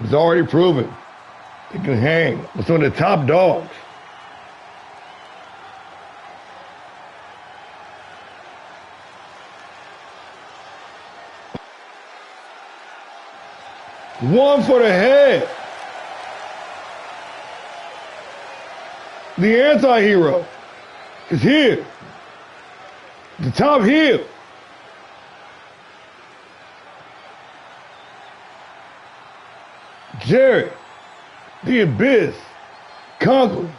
He's already proven he can hang with some of the top dogs. One for the head. The anti-hero is here. The top heel. Jared, the Abyss, Conklin.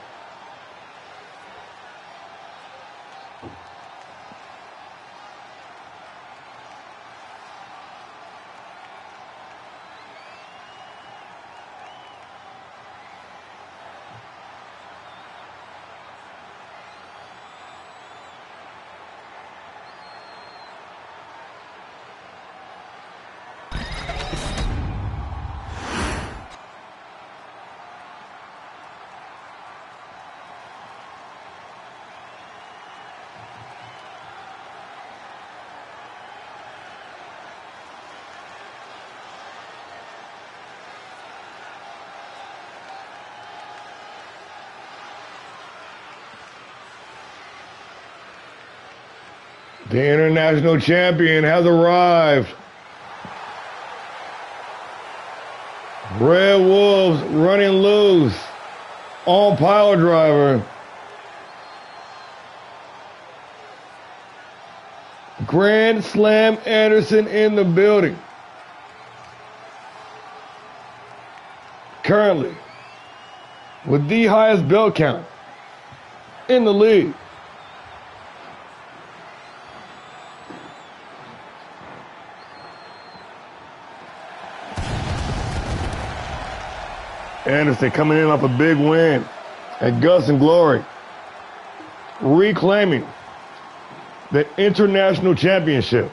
The international champion has arrived. Red Wolves running loose on PileDriver. Grand Slam Anderson in the building. Currently, with the highest belt count in the league. Anderson coming in off a big win at Guts and Glory reclaiming the international championship.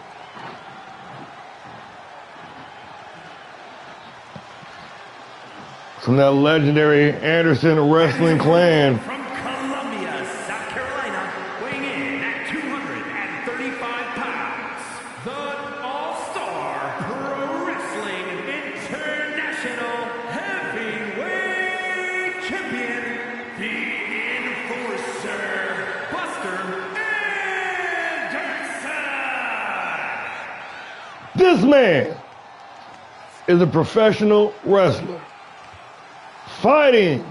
From that legendary Anderson wrestling clan. From Columbia, South Carolina, weighing in at 235 pounds, the All-Star Pro Wrestling International Heavyweight Champion, the Enforcer, Buster Anderson! This man is a professional wrestler, fighting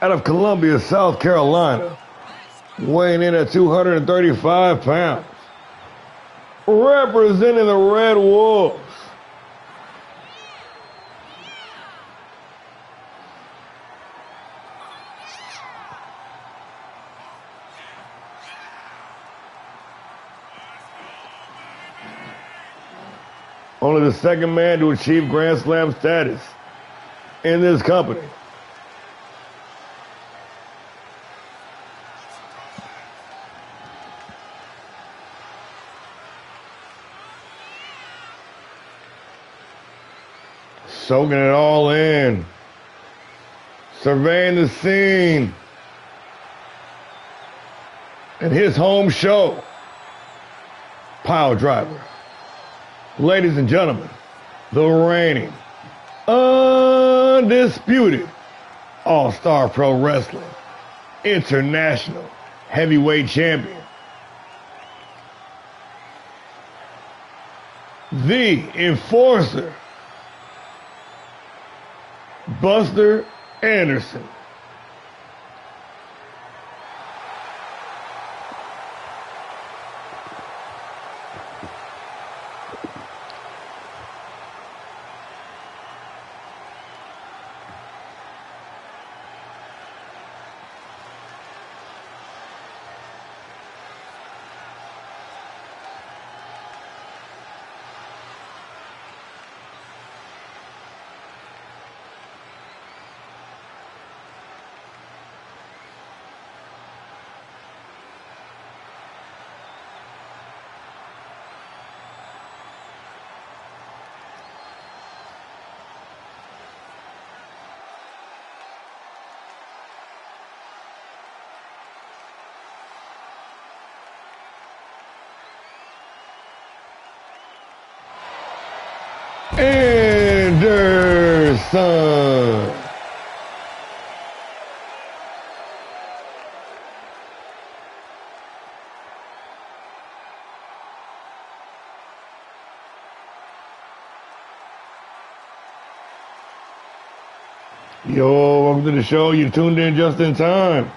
out of Columbia, South Carolina, weighing in at 235 pounds, representing the Red Wolves. Only the second man to achieve Grand Slam status in this company. Soaking it all in, surveying the scene in his home show, PileDriver. Ladies and gentlemen, the reigning, undisputed All-Star Pro Wrestling International Heavyweight Champion, the Enforcer, Buster Anderson. Anderson. Yo, welcome to the show. You tuned in just in time.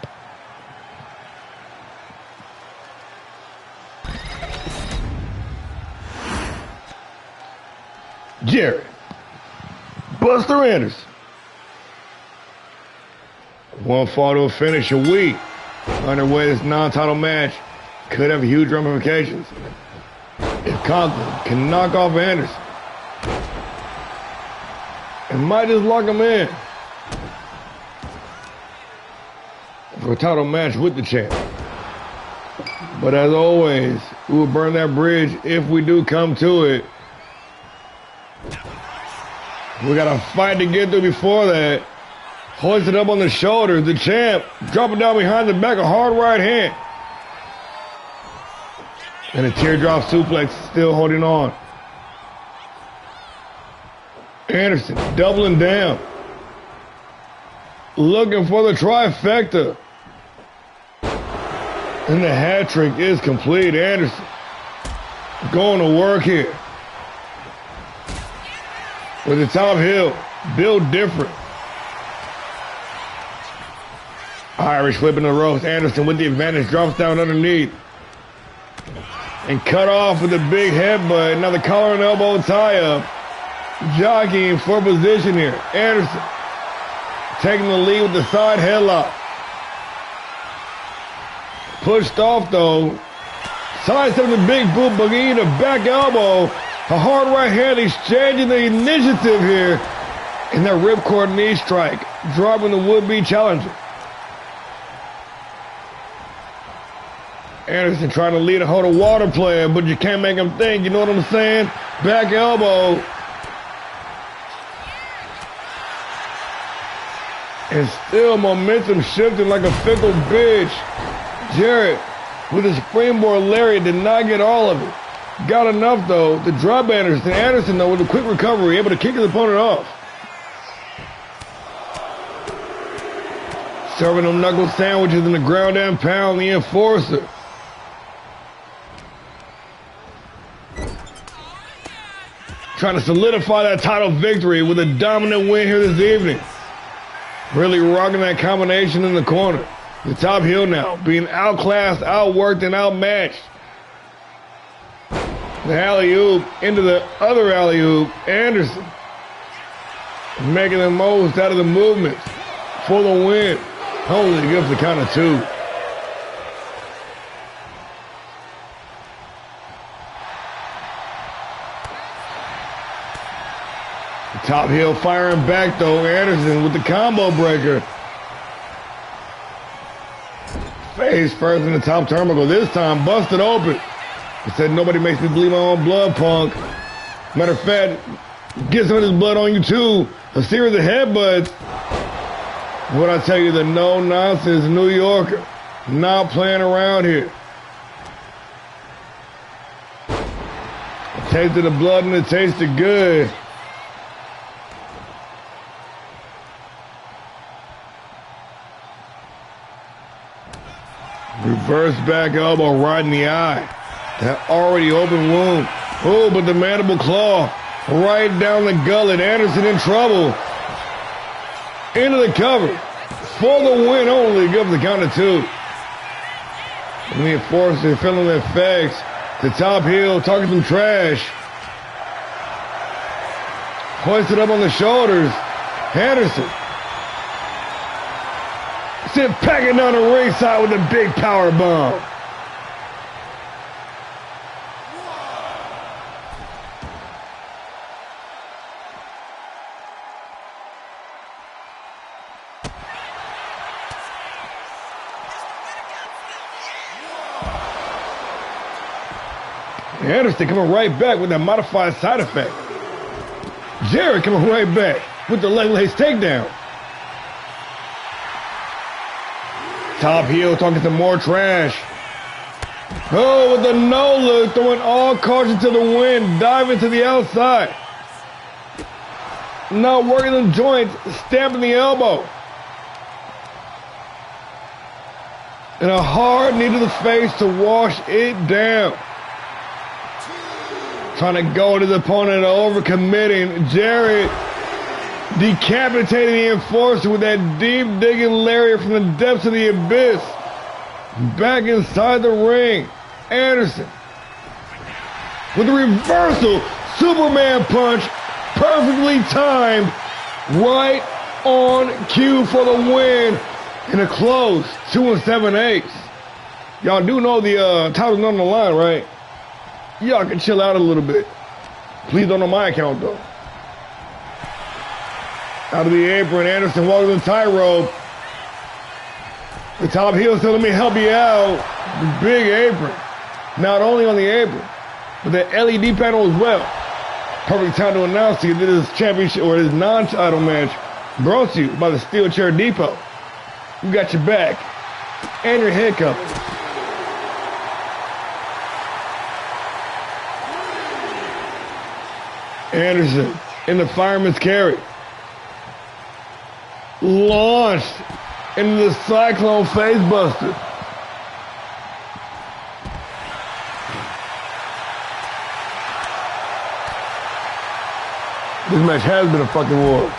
Jared Buster Anderson. One fall to a finish, a week underway. This non-title match could have huge ramifications if Conklin can knock off Anderson. It might just lock him in for a title match with the champ. But as always, we will burn that bridge if we do come to it. We got a fight to get through before that. Hoisted up on the shoulders, the champ dropping down behind the back, a hard right hand. And a teardrop suplex, still holding on. Anderson doubling down, looking for the trifecta. And the hat trick is complete. Anderson going to work here. With the top heel, built different. Irish whip in the ropes. Anderson with the advantage drops down underneath. And cut off with a big headbutt. Now the collar and elbow tie up. Jockeying for position here. Anderson taking the lead with the side headlock. Pushed off though. Sidestepping the big boot boogie, the back elbow. A hard right hand exchanging the initiative here. And that ripcord knee strike, dropping the would-be challenger. Anderson trying to lead a hold of water player, but you can't make him think. You know what I'm saying? Back elbow. And still momentum shifting like a fickle bitch. Jarrett with his springboard lariat did not get all of it. Got enough though to drop Anderson. Anderson though with a quick recovery, able to kick his opponent off. Serving them knuckle sandwiches in the ground and pound, the enforcer. Trying to solidify that title victory with a dominant win here this evening. Really rocking that combination in the corner. The top heel now, being outclassed, outworked, and outmatched. The alley-oop into the other alley-oop. Anderson making the most out of the movement for the win. Holy, gives the count of 2. Top heel firing back though. Anderson with the combo breaker. Face first in the top turnbuckle. This time busted open. He said, nobody makes me bleed my own blood, punk. Matter of fact, get some of this blood on you too. A series of headbutts. What I tell you, the no-nonsense New Yorker. Not playing around here. A taste of the blood and it tasted good. Reverse back elbow right in the eye. That already open wound. Oh, but the mandible claw right down the gullet. Anderson in trouble. Into the cover. For the win only. Give the count of 2. And the enforcer feeling the effects. The top heel talking some trash. Hoisted up on the shoulders. Anderson. Sent packing down the ringside with a big power bomb. Anderson coming right back with that modified side effect. Jarrett coming right back with the leg lace takedown. Top heel talking some more trash. Oh, with the no look, throwing all caution to the wind, diving to the outside. Not working the joints, stamping the elbow. And a hard knee to the face to wash it down. Trying to go to the opponent, overcommitting. Jarrett decapitating the enforcer with that deep digging lariat from the depths of the abyss. Back inside the ring. Anderson with a reversal Superman punch, perfectly timed, right on cue for the win in a close 2 7/8. Y'all do know the title's not on the line, right? Y'all can chill out a little bit. Please don't on my account though. Out of the apron, Anderson walking the tightrope. The top heel said, let me help you out. The big apron. Not only on the apron, but the LED panel as well. Perfect time to announce to you that this championship or this non-title match brought to you by the Steel Chair Depot. We got your back and your head covered. Anderson in the fireman's carry. Launched into the Cyclone Facebuster. This match has been a fucking war.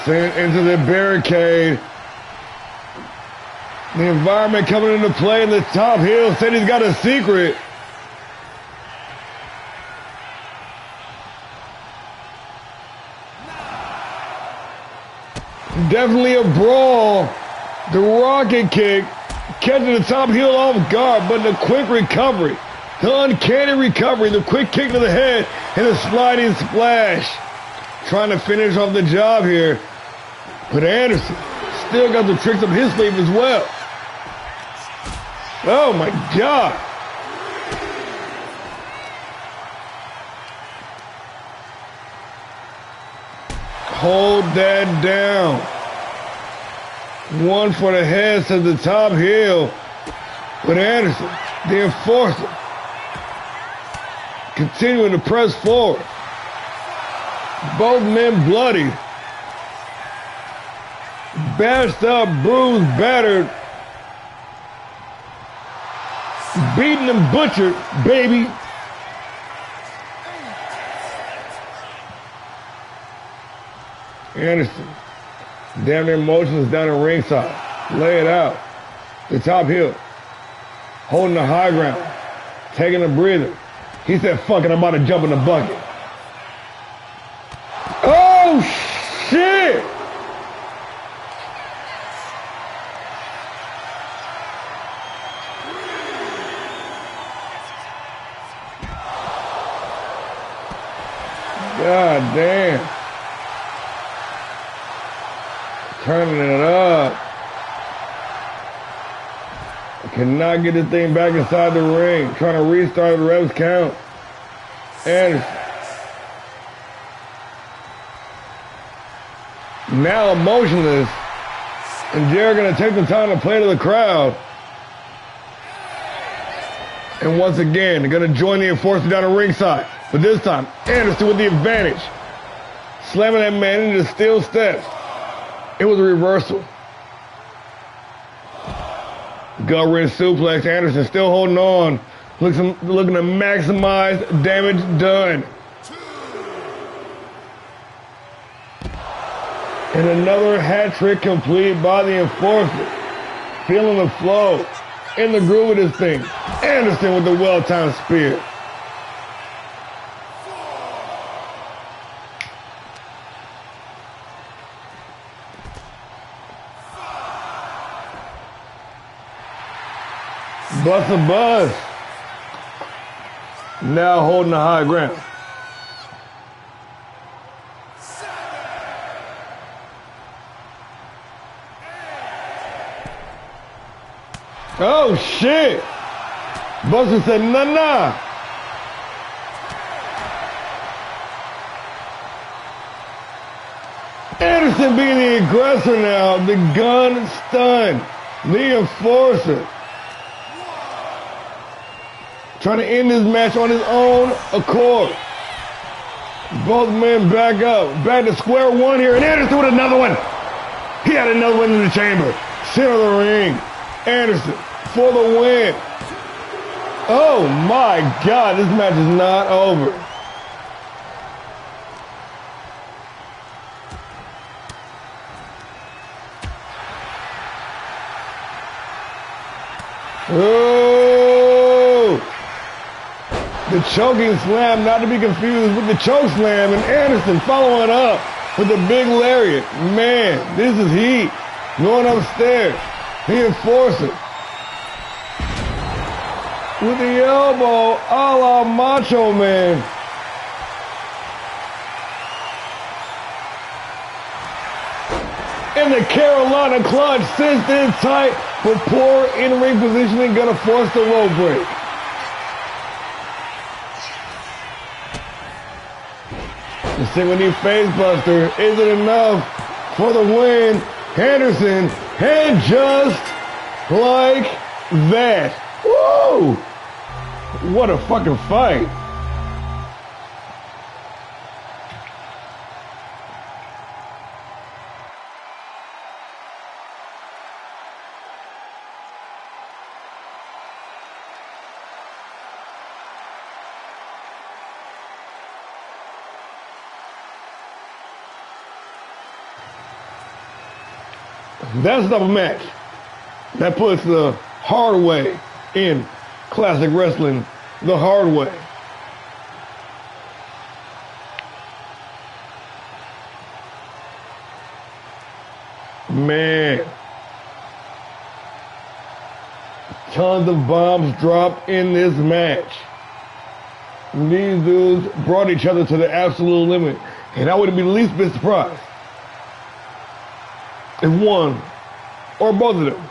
Sent into the barricade. The environment coming into play, and the top heel said he's got a secret. Definitely a brawl. The rocket kick catching the top heel off guard, but the quick recovery, the uncanny recovery, the quick kick to the head, and a sliding splash. trying to finish off the job here. But Anderson still got the tricks up his sleeve as well. Oh my God. Hold that down. One for the head to the top heel. But Anderson, the enforcer, continuing to press forward. Both men bloody. Bashed up, bruised, battered. Beaten and butchered, baby. Anderson, damn near motionless down the ringside. Lay it out. The top heel. Holding the high ground. Taking a breather. He said, fuck it, I'm about to jump in the bucket. Oh, shit! God damn. Turning it up. Cannot get this thing back inside the ring. Trying to restart the ref's count. Anderson. Now emotionless. And Jared gonna take the time to play to the crowd. And once again, they're gonna join the enforcer down the ringside. But this time, Anderson with the advantage. Slamming that man into the steel steps. It was a reversal. Gut wrench suplex. Anderson still holding on. Looking to maximize damage done. And another hat trick complete by the enforcer. Feeling the flow. In the groove of this thing. Anderson with the well-timed spear. Bust a buzz. Now holding the high ground. Oh shit! Buster said nah. Anderson being the aggressor now. The gun stun. The enforcer. Trying to end this match on his own accord. Both men back up. Back to square one here. And Anderson with another one. He had another one in the chamber. Center of the ring. Anderson for the win. Oh my God, this match is not over. Oh! The choking slam, not to be confused with the choke slam, and Anderson following up with the big lariat. Man, this is heat. Going upstairs. The enforcer. With the elbow, a la Macho Man. And the Carolina clutch cinched in tight, but poor in-ring positioning gonna force the rope break. The single knee face buster isn't enough for the win. Anderson, and just like that. Woo! What a fucking fight. That's the match that puts the hard way in classic wrestling the hard way. Man. Tons of bombs dropped in this match. These dudes brought each other to the absolute limit. And I wouldn't be the least bit surprised if one or both of them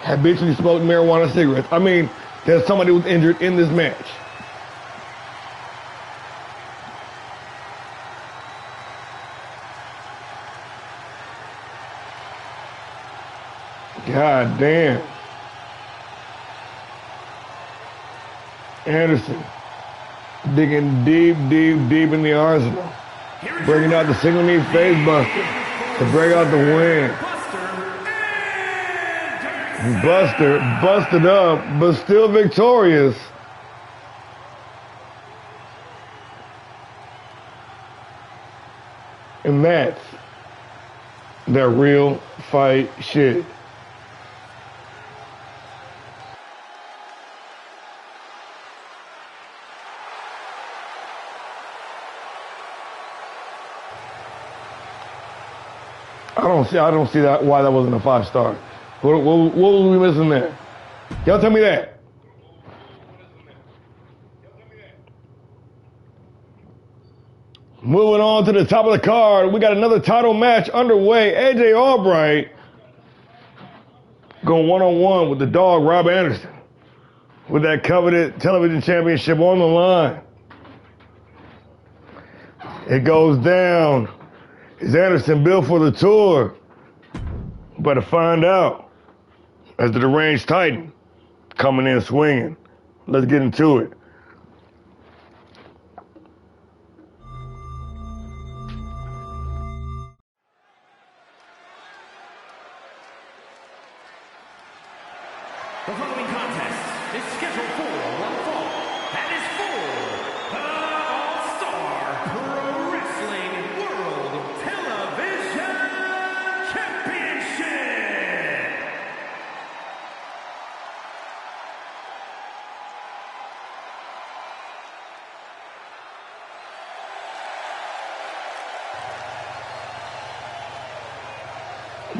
habitually smoked marijuana cigarettes. I mean, that somebody was injured in this match. God damn. Anderson digging deep in the arsenal. Bringing out the single knee face buster to bring out the win. Buster busted up, but still victorious. And that's that real fight shit. I don't see that why that wasn't a 5-star. What was we missing there? Y'all tell me that. Moving on to the top of the card, we got another title match underway. AJ Albright going one-on-one with the dog, Rob Anderson, with that coveted television championship on the line. It goes down. Is Anderson built for the tour? Better find out. As the deranged Titan coming in swinging. Let's get into it. The following contest is scheduled for one fall and is for the All-Star Pro Wrestling World Television Championship.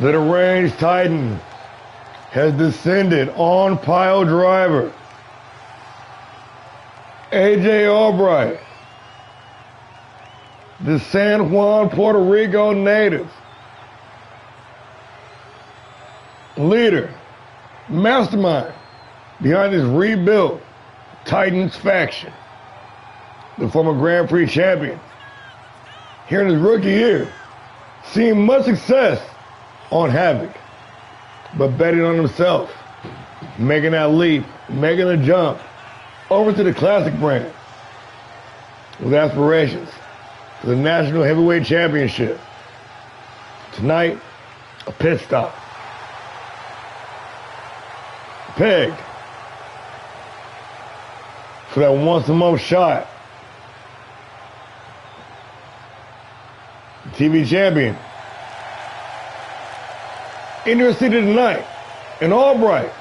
The deranged Titan has descended on PileDriver. AJ Albright, the San Juan, Puerto Rico native, leader, mastermind behind this rebuilt Titans faction, the former Grand Prix champion, here in his rookie year, seeing much success on Havoc, but betting on himself, making that leap, making a jump over to the classic brand with aspirations for the National Heavyweight Championship. Tonight, a pit stop. Pegged for that once-a-month shot. TV champion. In your city tonight, and Albright,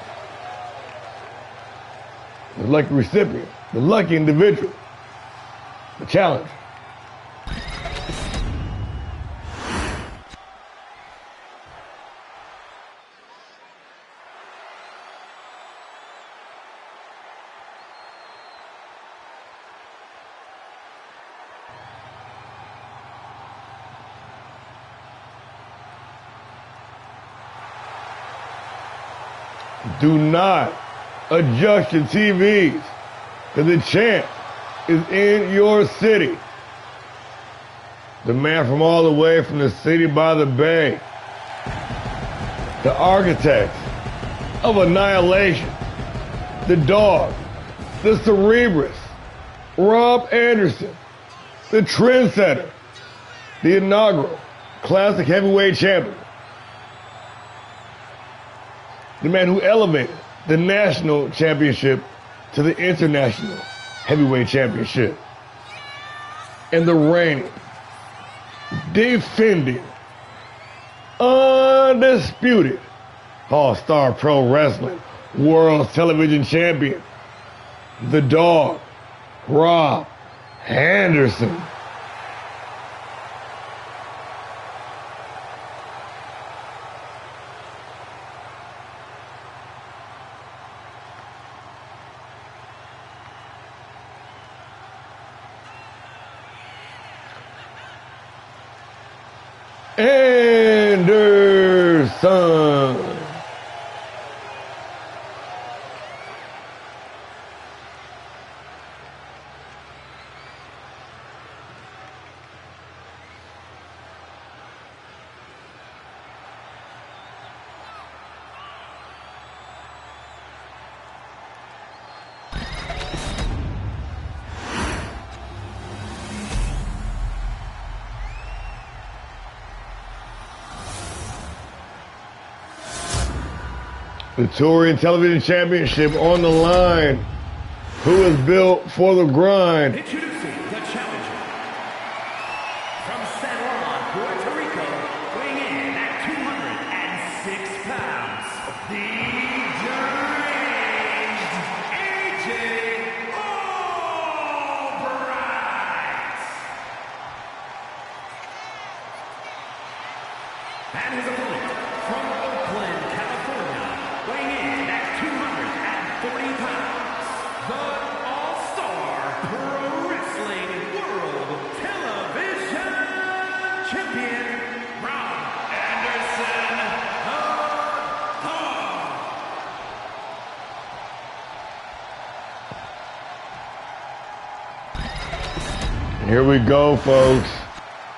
the lucky recipient, the lucky individual, the challenge. Do not adjust your TVs, because the champ is in your city. The man from all the way from the city by the bay. The architect of annihilation. The dog. The Cerebrus. Rob Anderson. The trendsetter. The inaugural classic heavyweight champion. The man who elevated the national championship to the international heavyweight championship. And the reigning, defending, undisputed All-Star Pro Wrestling World Television Champion, the dog, Rob Anderson. son. The Touring Television Championship on the line. Who is built for the grind? Introducing the challenger. From San Juan, Puerto Rico, weighing in at 206 pounds, the deranged AJ Albright. And his opponent from Oakland, California, weighing in at 240 pounds, the All-Star Pro Wrestling World Television Champion, Rob Anderson, the Dog. Here we go, folks.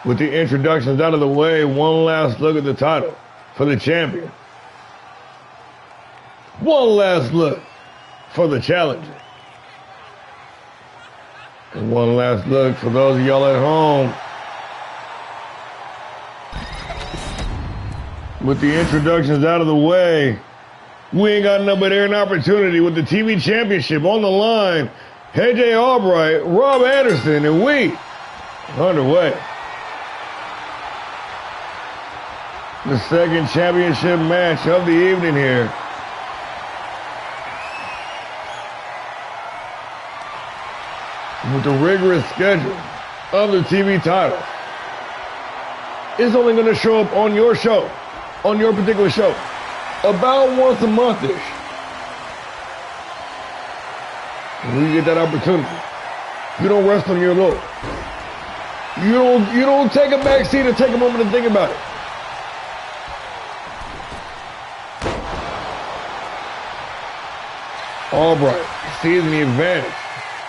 With the introductions out of the way, one last look at the title for the champion. One last look for the challenger. And one last look for those of y'all at home. With the introductions out of the way, we ain't got nothing but an opportunity with the TV championship on the line. AJ Albright, Rob Anderson, and we underway. The second championship match of the evening here. With the rigorous schedule of the TV title, it's only going to show up on your show, on your particular show, about once a month-ish. When you get that opportunity, you don't rest on your laurels. You don't take a back seat and take a moment to think about it. Albright seizing the advantage,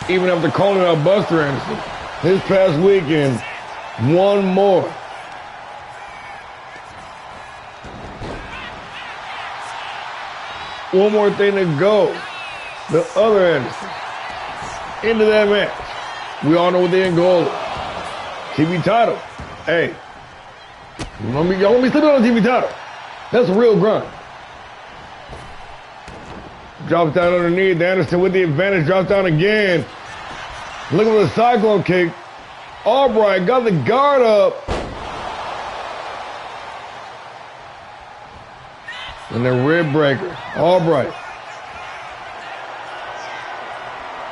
even after calling out Buster Anderson this past weekend. One more. One more thing to go. The other Anderson into that match. We all know what the end goal is. TV title. Hey, y'all don't be sleeping on the TV title. That's a real grind. Drops down underneath. Anderson with the advantage. Drops down again. Look at the cyclone kick. Albright got the guard up. And the rib breaker. Albright.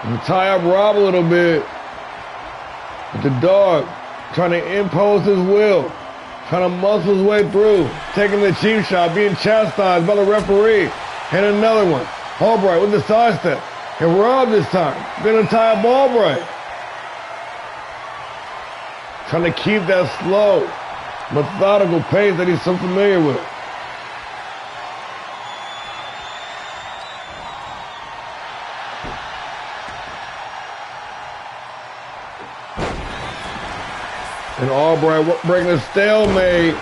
And tie up Rob a little bit. But the dog trying to impose his will. Trying to muscle his way through. Taking the cheap shot. Being chastised by the referee. And another one. Albright with the sidestep. And Rob this time. Gonna tie up Albright. Trying to keep that slow, methodical pace that he's so familiar with. And Albright breaking a stalemate.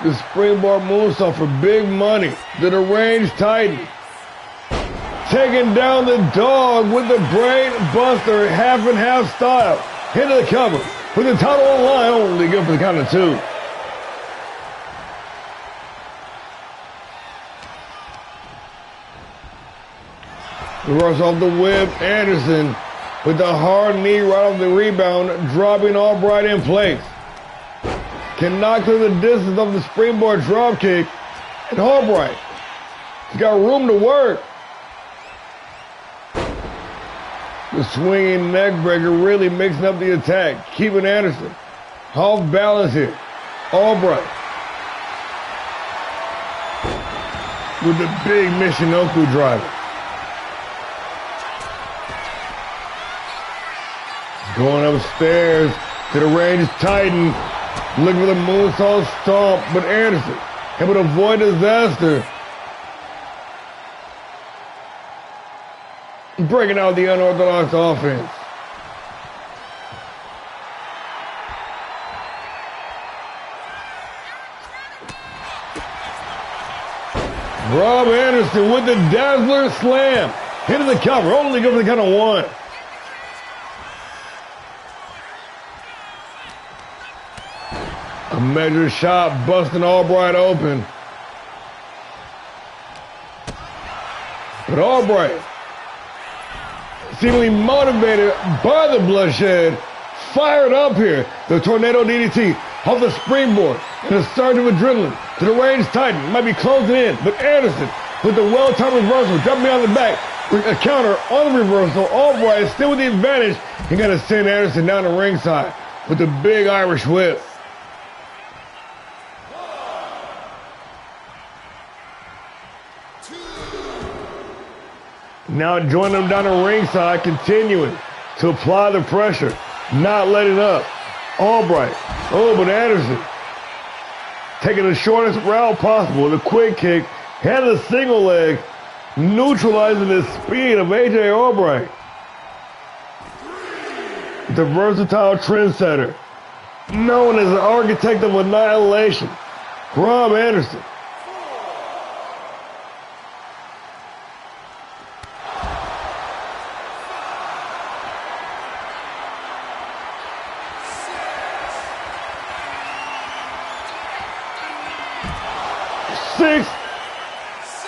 The springboard moonsault for big money. The deranged Titan. Taking down the dog with the brain buster, half and half style. Into the cover with the title on the line. Only good for the count of two. Reverse off the whip. Anderson with the hard knee right off the rebound, dropping Albright in place. Can knock through the distance of the springboard drop kick. And Albright has got room to work. The swinging neck breaker really mixing up the attack, keeping Anderson off balance here. Albright with the big Michinoku driver. Going upstairs to the range Titan. Looking for the moonsault stomp, but Anderson able to avoid disaster. Breaking out the unorthodox offense. Rob Anderson with the Dazzler Slam. Hitting the cover, only good for the count of 1. A measured shot, busting Albright open. But Albright, seemingly motivated by the bloodshed, fired up here. The tornado DDT off the springboard and a surge of adrenaline to the range titan. Might be closing in, but Anderson with the well-timed reversal, jumping on the back. A counter on the reversal. Albright still with the advantage. He got to send Anderson down the ringside with the big Irish whip. Now joining them down the ringside, continuing to apply the pressure, not letting up. Albright, but Anderson taking the shortest route possible, the quick kick, and the single leg, neutralizing the speed of AJ Albright. The versatile trendsetter, known as the architect of annihilation, Rob Anderson.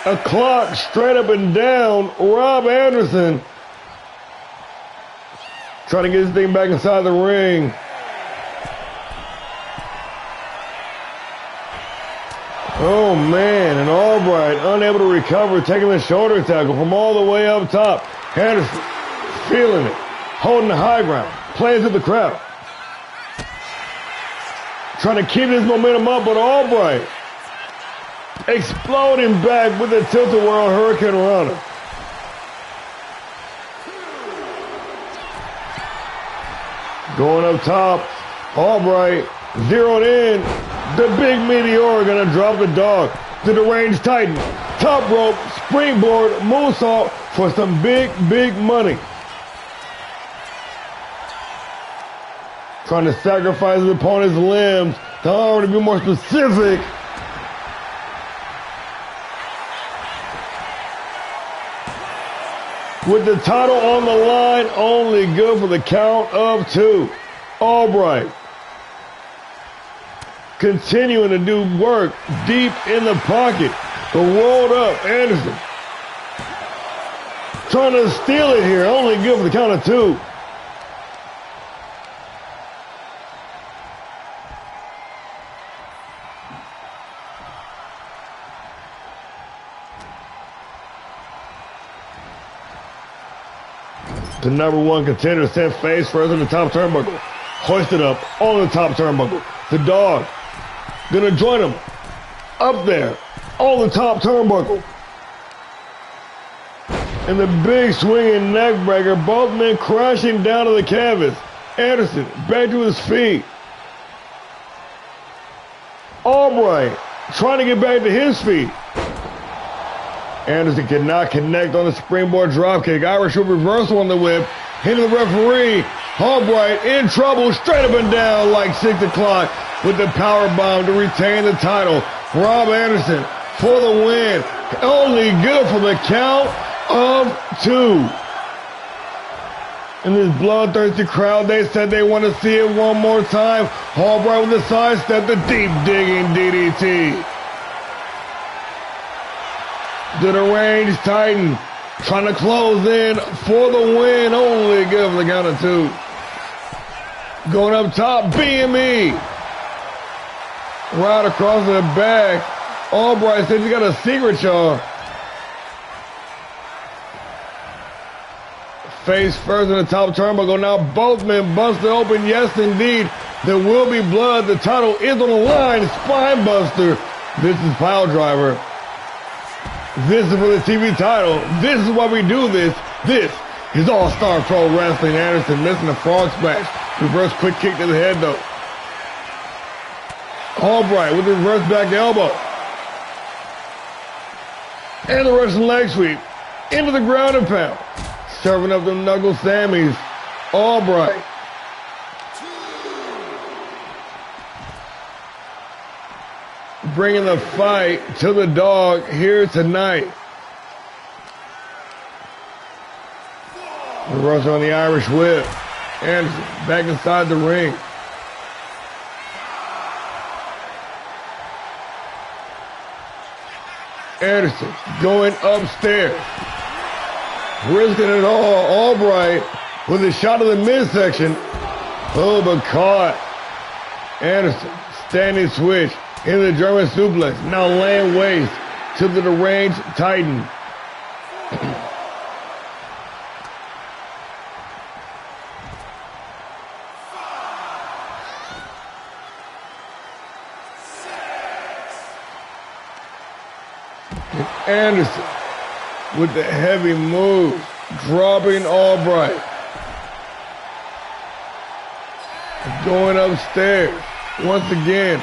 A clock straight up and down. Rob Anderson trying to get his thing back inside the ring. Oh man, and Albright unable to recover, taking the shoulder tackle from all the way up top. Anderson feeling it, holding the high ground, plays with the crowd. Trying to keep his momentum up, but Albright exploding back with the tilt-a-whirl Hurricane Rana. Going up top, Albright zeroed in. The big meteor gonna drop the dog. The deranged titan, top rope, springboard, moonsault for some big, big money. Trying to sacrifice his opponent's limbs to already be more specific. With the title on the line, only good for the count of 2. Albright continuing to do work deep in the pocket. But rolled up, Anderson trying to steal it here, only good for the count of 2. The #1 contender sent face first on the top turnbuckle. Hoisted up on the top turnbuckle. The dog gonna join him up there on the top turnbuckle. And the big swinging neck breaker, both men crashing down to the canvas. Anderson back to his feet. Albright trying to get back to his feet. Anderson cannot connect on the springboard dropkick. Irish whip reversal on the whip. Hitting the referee. Albright in trouble, straight up and down like 6 o'clock with the power bomb to retain the title. Rob Anderson for the win. Only good for the count of 2. In this bloodthirsty crowd, they said they want to see it one more time. Albright with the sidestep, the deep digging DDT. The deranged titan trying to close in for the win. Only good for the count of 2. Going up top, BME. Right across the back. Albright says he got a secret, y'all. Face first in the top turnbuckle. Now both men busted open. Yes, indeed. There will be blood. The title is on the line. Spine buster. This is PileDriver. This is for the TV title. This is why we do this. This is All-Star Pro Wrestling. Anderson missing the frog splash. Reverse quick kick to the head, though. Albright with the reverse back elbow. And the Russian leg sweep into the ground and pound. Serving up them knuckle Sammys. Albright. Bringing the fight to the dog here tonight. Reversal on the Irish whip. Anderson back inside the ring. Anderson going upstairs. Risking it all. Albright with a shot to the midsection. Oh, but caught. Anderson standing switch into the German suplex. Now laying waste to the deranged Titan. Anderson with the heavy move, dropping Albright. Going upstairs once again,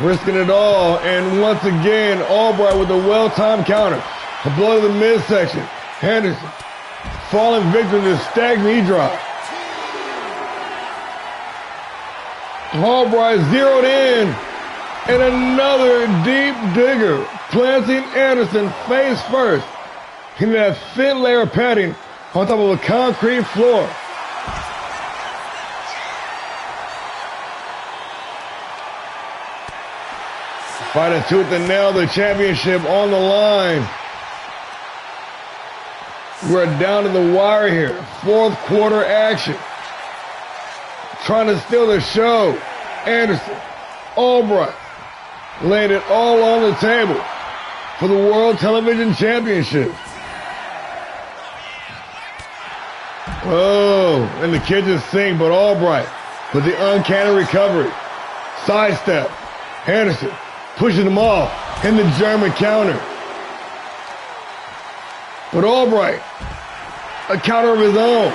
risking it all, and once again Albright with a well-timed counter. A blow to the midsection. Anderson falling victim to stacked knee drop. Albright zeroed in, and another deep digger, planting Anderson face first into that thin layer of padding on top of a concrete floor. Fighting tooth and nail, the championship on the line. We're down to the wire here. Fourth quarter action. Trying to steal the show. Anderson, Albright, laying it all on the table for the World Television Championship. Oh, and the kitchen sink, but Albright with the uncanny recovery. Sidestep. Anderson pushing him off in the German counter. But Albright, a counter of his own.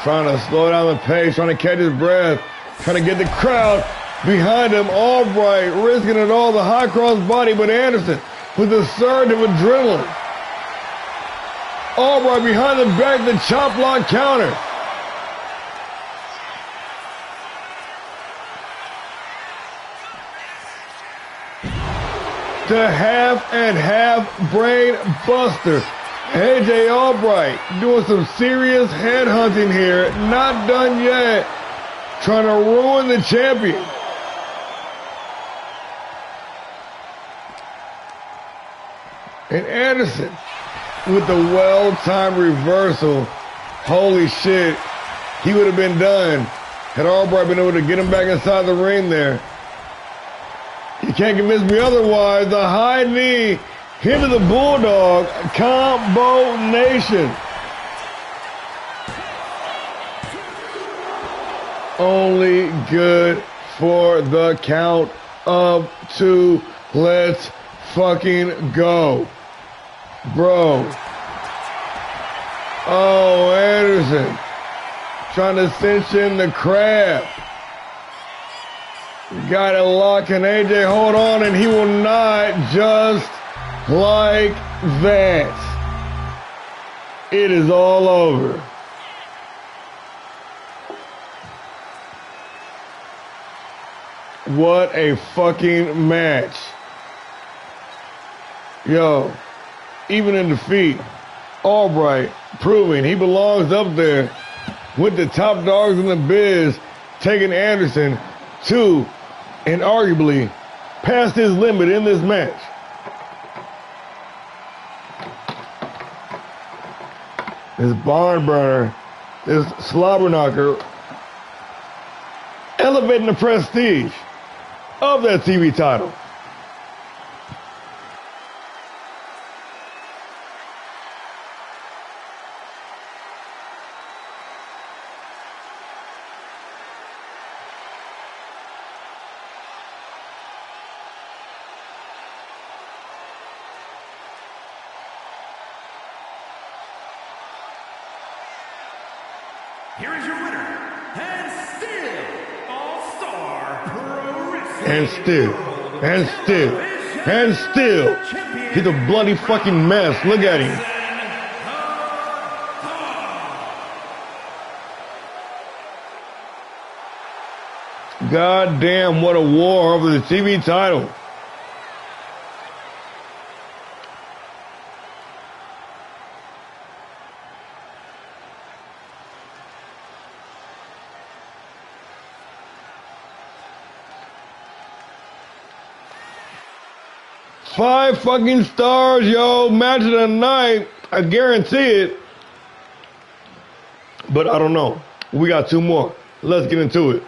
Trying to slow down the pace, trying to catch his breath, trying to get the crowd behind him. Albright risking it all, the high cross body, but Anderson with a surge of adrenaline. Albright behind the back, the chop block counter. The half and half brain buster. AJ Albright doing some serious headhunting here. Not done yet. Trying to ruin the champion. And Anderson with the well-timed reversal. Holy shit. He would have been done had Albright been able to get him back inside the ring there. You can't convince me otherwise. The high knee into the Bulldog. Combo Nation. Only good for the count of two. Let's fucking go. Bro. Oh, Anderson. Trying to cinch in the crab. Got it locked, and AJ hold on, and he will not, just like that. It is all over. What a fucking match. Yo, even in defeat, Albright proving he belongs up there with the top dogs in the biz, taking Anderson to and arguably past his limit in this match. This barn burner, this slobber knocker, elevating the prestige of that TV title. here is your winner, and still All-Star Pro Wrestling. And still. He's a bloody fucking mess. Look at him. God damn, what a war over the TV title. Five fucking stars, yo. Match of the night. I guarantee it. But I don't know. We got two more. Let's get into it.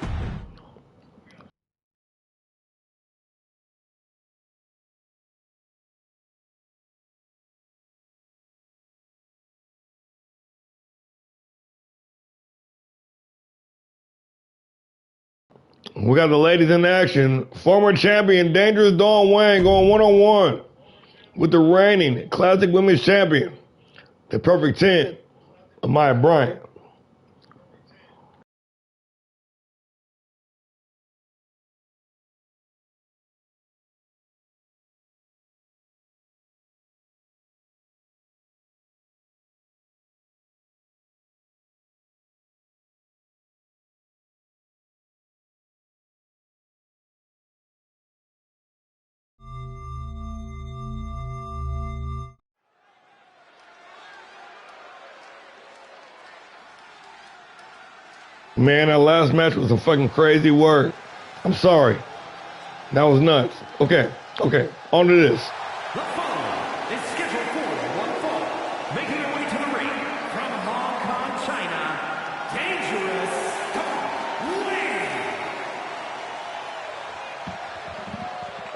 We got the ladies in action. Former champion Dangerous Dawn Wang going one-on-one with the reigning Classic Women's Champion, the Perfect 10, Amaya Bryant. Man, that last match was some fucking crazy work. I'm sorry. That was nuts. Okay, on to this. The following is scheduled for one fall. Making her way to the ring from Hong Kong, China, Dangerous Dawn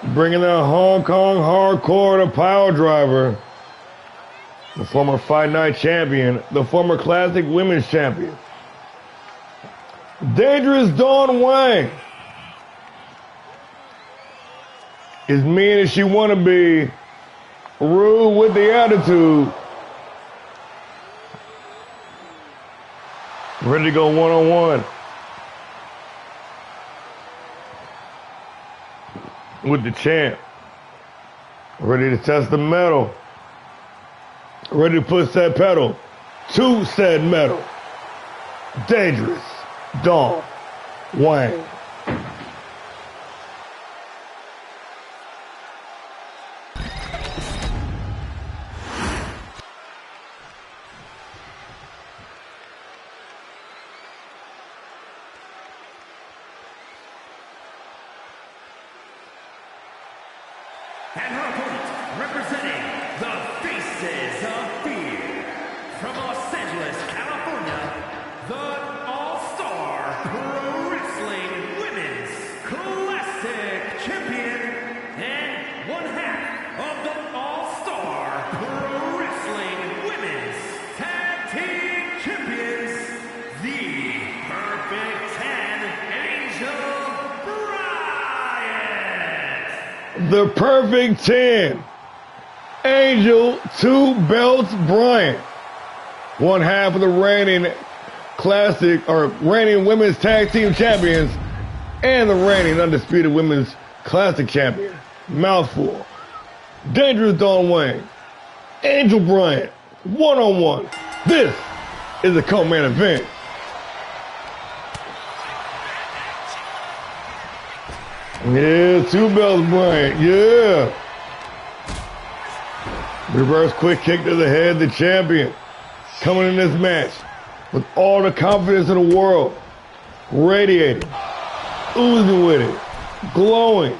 Wang. Bringing that Hong Kong hardcore to PileDriver. The former Fight Night champion, the former Classic Women's champion. Dangerous Dawn Wang. As mean as she want to be, rude with the attitude. Ready to go one-on-one with the champ. Ready to test the metal. Ready to put said pedal to said metal. Dangerous Dawn Wang. And her opponent, representing the Faces of Fear, from Los Angeles, California, the All-Star Pro Wrestling Women's Classic Champion, and one half of the All-Star Pro Wrestling Women's Tag Team Champions, the Perfect 10, Angel Bryant. The Perfect 10, Angel Two Belts Bryant, one half of the reigning reigning women's tag team champions and the reigning undisputed women's classic champion. Mouthful. Dangerous Dawn Wang, Angel Bryant, one-on-one. This is the co-main event. Yeah, Two Belts Bryant, yeah. Reverse quick kick to the head, the champion. Coming in this match with all the confidence in the world. Radiating, oozing with it, glowing.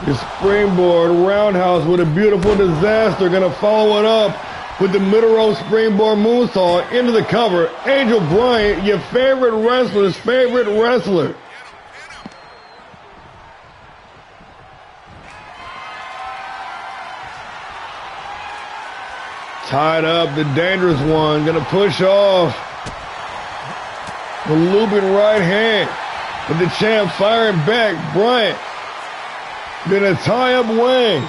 The springboard roundhouse with a beautiful disaster. Gonna follow it up with the middle rope springboard moonsault into the cover. Angel Bryant, your favorite wrestler's favorite wrestler. Tied up, the dangerous one, gonna push off. The looping right hand, with the champ firing back. Bryant gonna tie up Wang.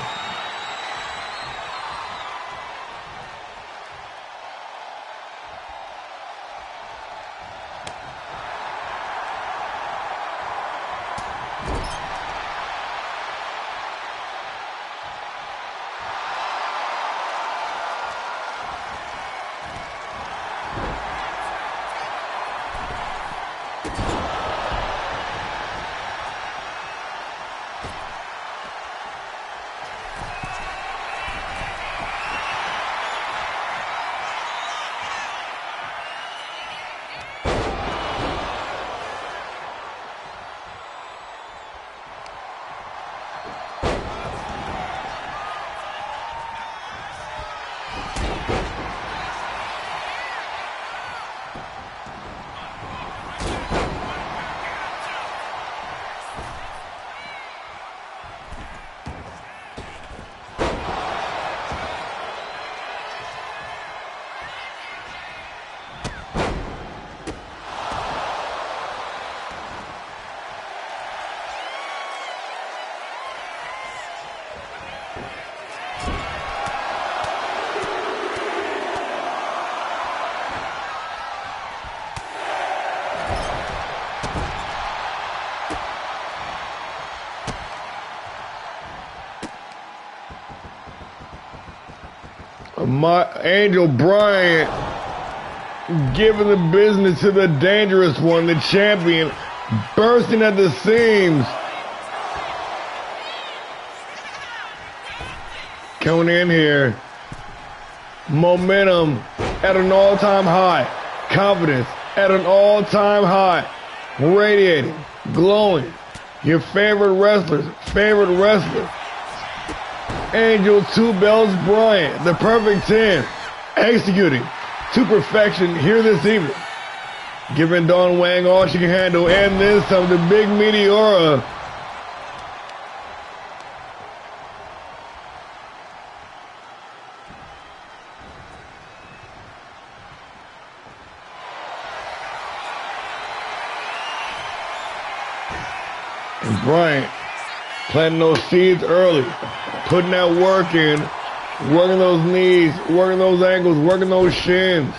Angel Bryant giving the business to the dangerous one, the champion, bursting at the seams. Coming in here, momentum at an all-time high, confidence at an all-time high, radiating, glowing. Your favorite wrestler, Angel Two Bells Bryant, the perfect 10, executing to perfection here this evening. Giving Dawn Wang all she can handle, and then some, the big Meteora. And Bryant planting those seeds early, putting that work in, working those knees, working those ankles, working those shins,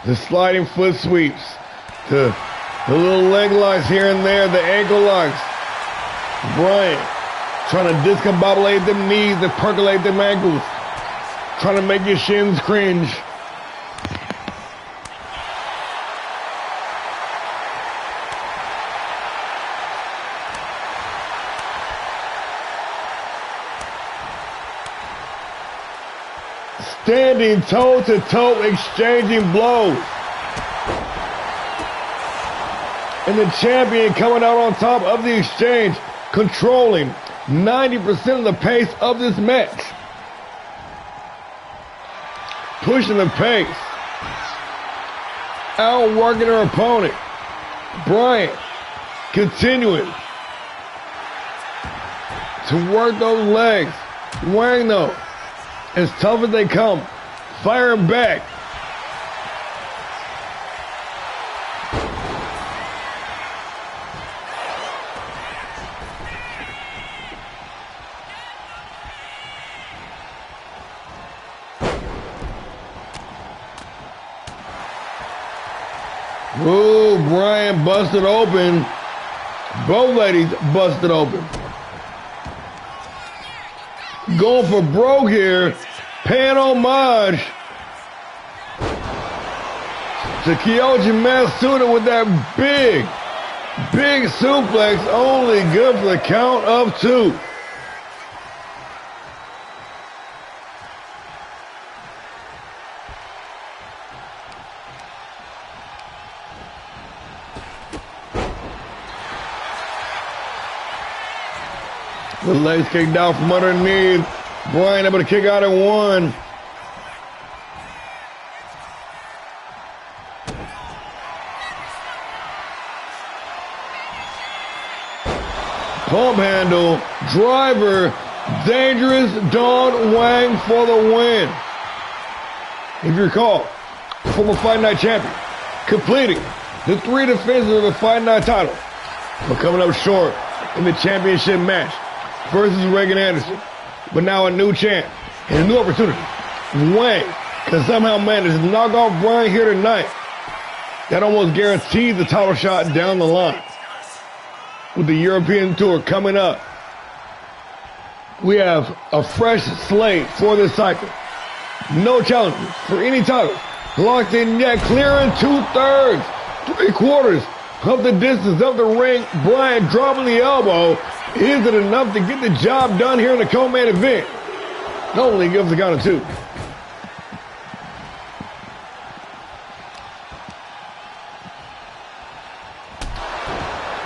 the sliding foot sweeps, the little leg locks here and there, the ankle locks. Bryant trying to discombobulate them knees and percolate them ankles, trying to make your shins cringe. Standing toe-to-toe, exchanging blows. And the champion coming out on top of the exchange, controlling 90% of the pace of this match. Pushing the pace. Outworking her opponent. Bryant continuing to work those legs. Wang though, as tough as they come, firing back. Ooh, Bryant busted open. Both ladies busted open. Going for broke here, paying homage to Kyoji Matsuda with that big suplex, only good for the count of 2. The legs kicked out from underneath. Bryant able to kick out at 1. Pump handle, driver, dangerous Dawn Wang for the win. If you recall, former Fight Night champion, completing the 3 defenses of the Fight Night title, but coming up short in the championship match versus Reagan Anderson. But now a new champ and a new opportunity. Wang can somehow manage to knock off Bryant here tonight. That almost guarantees the title shot down the line. With the European tour coming up, we have a fresh slate for this cycle. No challenges for any title. Locked in yet, clearing 2/3, 3/4 of the distance of the ring. Bryant dropping the elbow. Is it enough to get the job done here in the co-main event? Only gives the count of 2.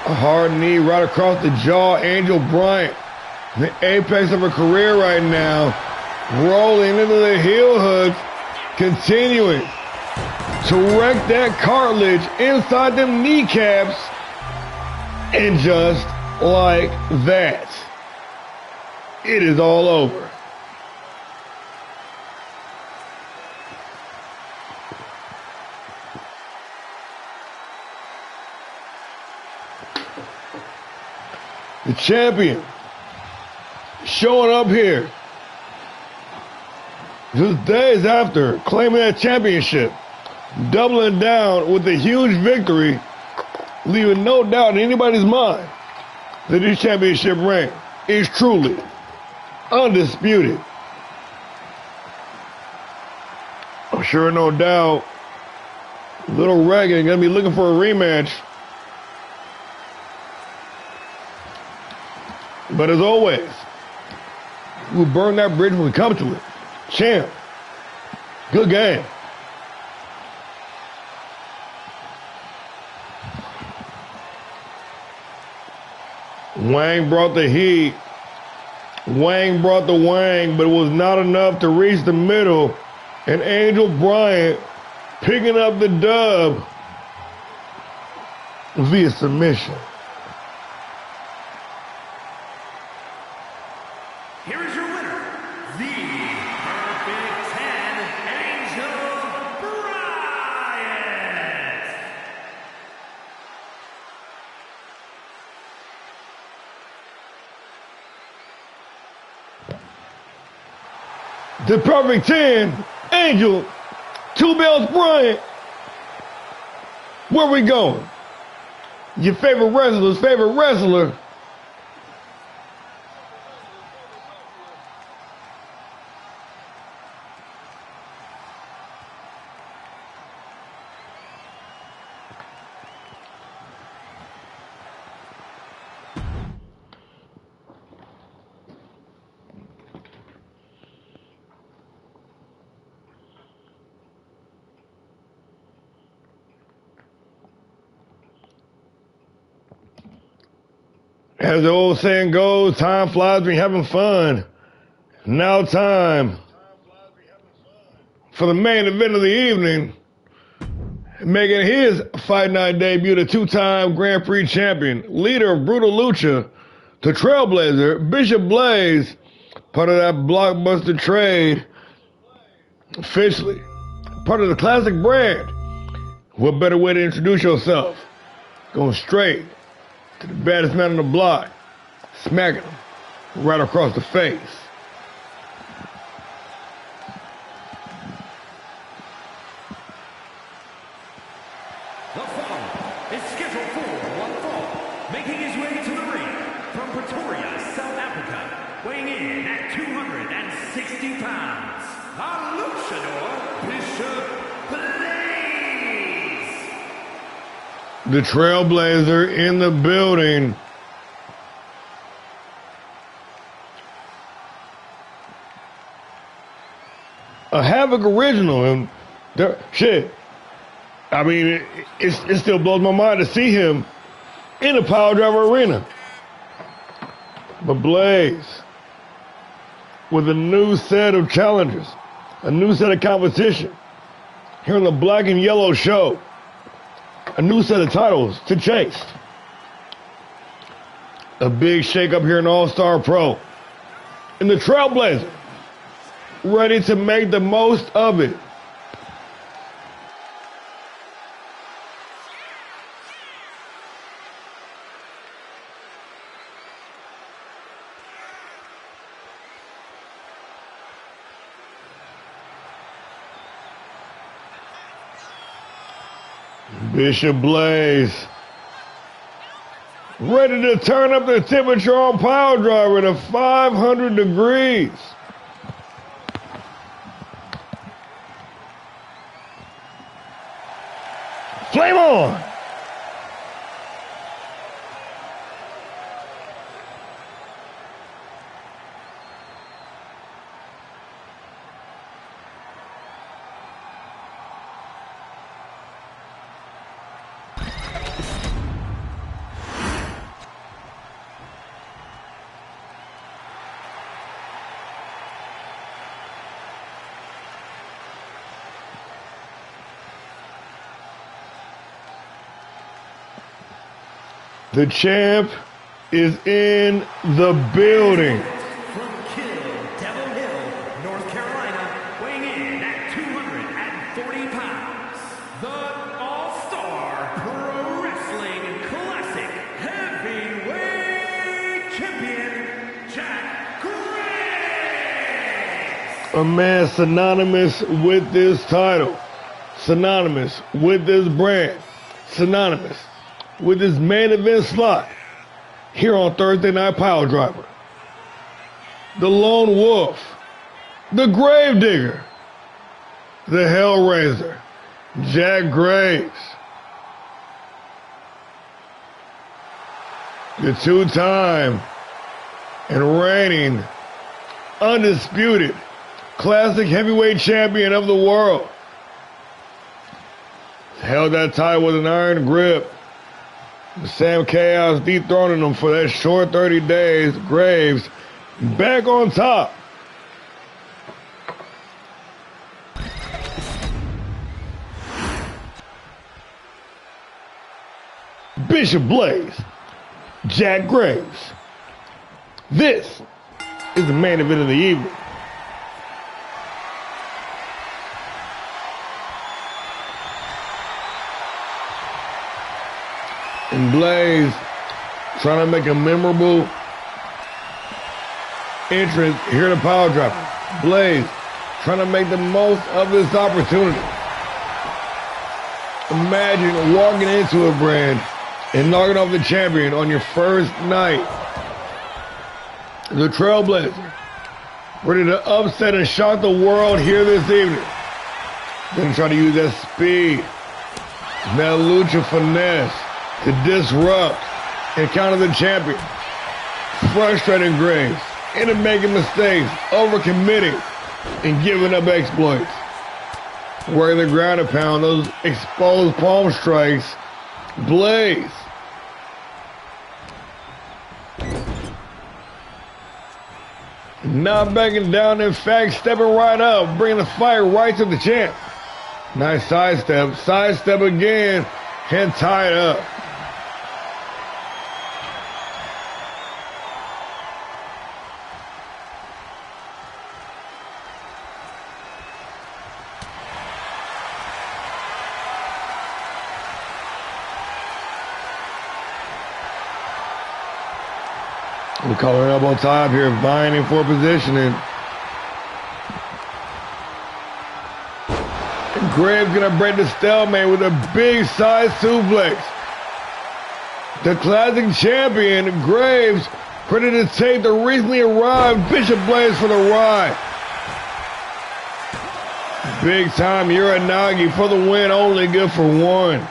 A hard knee right across the jaw. Angel Bryant, the apex of her career right now, rolling into the heel hook, continuing to wreck that cartilage inside them kneecaps, and just like that, it is all over. The champion showing up here just days after claiming that championship, doubling down with a huge victory, leaving no doubt in anybody's mind that this championship reign is truly undisputed. I'm sure no doubt Little Reagan gonna be looking for a rematch. But as always, we'll burn that bridge when we come to it. Champ, good game. Wang brought the heat. Wang brought the wang, but it was not enough to reach the middle. And Angel Bryant picking up the dub via submission. Here is your winner, the Perfect 10, Angel Bryant. The Perfect 10, Angel, 2 belts Bryant. Where we going? Your favorite wrestler's favorite wrestler. As the old saying goes, time flies when you're having fun. Now time for the main event of the evening. Making his Fight Night debut, the 2-time Grand Prix champion, leader of Brutal Lucha, the Trailblazer, Bishop Blaze, part of that blockbuster trade, officially part of the classic brand. What better way to introduce yourself? Going straight to the baddest man on the block, smacking him right across the face. The following is scheduled for one fall, making his way to the ring from Pretoria, South Africa, weighing in at 260 pounds, a luchador, Bishop Blaze. The Trailblazer in the building. A Havoc original, and shit. I mean, it still blows my mind to see him in the PileDriver arena. But Blaze, with a new set of challengers, a new set of competition, here on the Black and Yellow show, a new set of titles to chase. A big shakeup here in ALLSTAR Pro. And the Trailblazer, ready to make the most of it. Bishop Blaze, ready to turn up the temperature on PileDriver to 500 degrees. Flame on! The champ is in the building. From Devil Hill, North Carolina, weighing in at 240 pounds, the All-Star Pro Wrestling Classic Heavyweight Champion, Jack Graves. A man synonymous with this title, synonymous with this brand, synonymous with his main event slot here on Thursday Night PileDriver. The Lone Wolf, the Gravedigger, the Hellraiser, Jack Graves. The two-time and reigning, undisputed, classic heavyweight champion of the world. Held that title with an iron grip. Sam Chaos dethroning him for that short 30 days. Graves back on top. Bishop Blaze, Jack Graves. This is the main event of the evening. And Blaze trying to make a memorable entrance here to PileDriver. Blaze trying to make the most of this opportunity. Imagine walking into a brand and knocking off the champion on your first night. The Trailblazer, ready to upset and shock the world here this evening. Then try to use that speed, that lucha finesse to disrupt and counter the champion. Frustrating Graves into making mistakes, overcommitting, and giving up exploits. Working the ground and pound, those exposed palm strikes. Blaze. Not backing down, in fact, stepping right up, bringing the fight right to the champ. Nice sidestep again, and tied up. We call an elbow tie up here, vying for positioning. And Graves gonna break the stalemate with a big side suplex. The classic champion, Graves, ready to take the recently arrived Bishop Blaze for the ride. Big time Uranagi for the win, only good for one.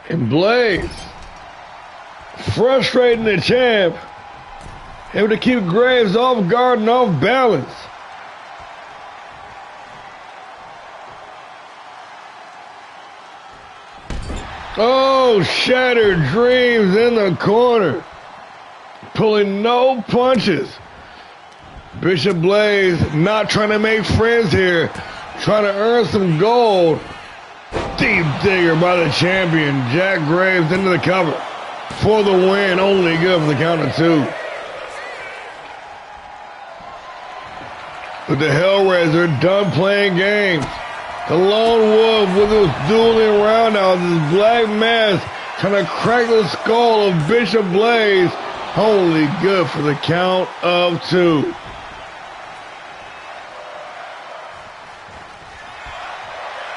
And Blaze, frustrating the champ, able to keep Graves off guard and off balance. Oh, shattered dreams in the corner, pulling no punches. Bishop Blaze not trying to make friends here, trying to earn some gold. Deep digger by the champion, Jack Graves into the cover for the win, only good for the count of two. With the Hellraiser done playing games, the Lone Wolf with his dueling roundhouses, Black Mask trying to crack the skull of Bishop Blaze, only good for the count of two.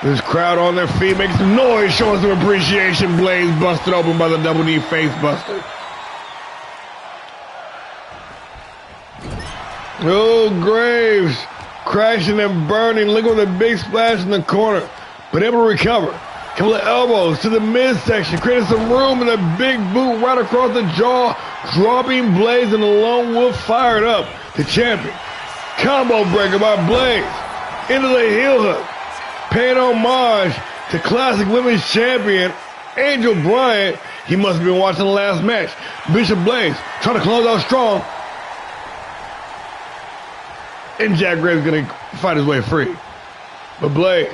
This crowd on their feet makes some noise, showing some appreciation. Blaze busted open by the double knee face buster. Oh, Graves crashing and burning. Look at the big splash in the corner, but able to recover. Couple of elbows to the midsection, creating some room, and a big boot right across the jaw, dropping Blaze, and the Lone Wolf fired up. The champion. Combo breaker by Blaze into the heel hook. Paying homage to classic women's champion Angel Bryant. He must have been watching the last match. Bishop Blaze trying to close out strong. And Jack Graves going to fight his way free. But Blaze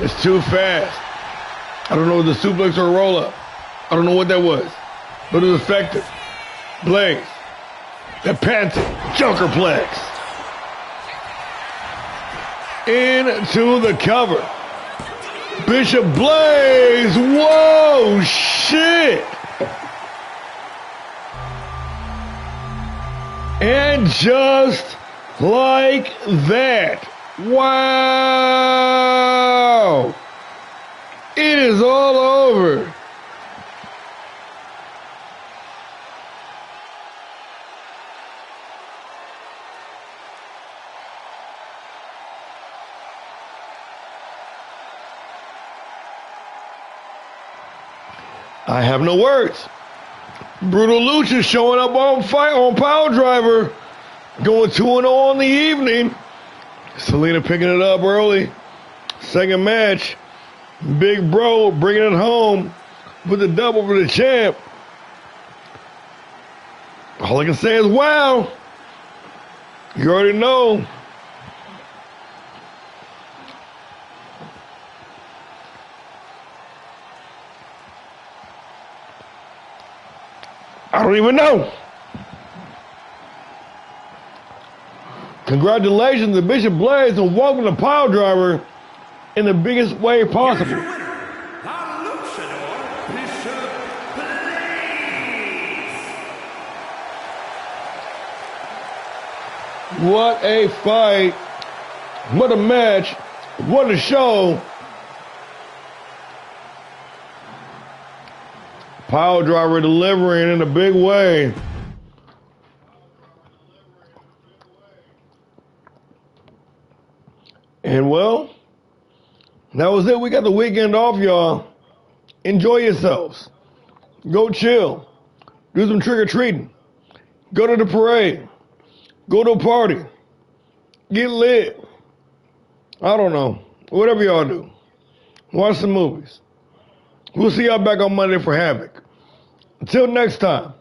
is too fast. I don't know if the suplex or a roll-up. I don't know what that was. But it was effective. Blaze. The patented Jokerplex. Into the cover. Bishop Blaze. Whoa, shit. And just like that. Wow! It is all over. I have no words. Brutal Lucha showing up on PileDriver, going 2-0 on the evening. Selena picking it up early. Second match. Big Bro bringing it home with the double for the champ. All I can say is wow. You already know. I don't even know. Congratulations to Bishop Blaze and welcome to PileDriver in the biggest way possible. Here's your winner, the Luchador, Bishop Blaze. What a fight. What a match. What a show. PileDriver delivering in a big way. And well, that was it. We got the weekend off, y'all. Enjoy yourselves. Go chill. Do some trick-or-treating. Go to the parade. Go to a party. Get lit. I don't know. Whatever y'all do. Watch some movies. We'll see y'all back on Monday for Havoc. Until next time,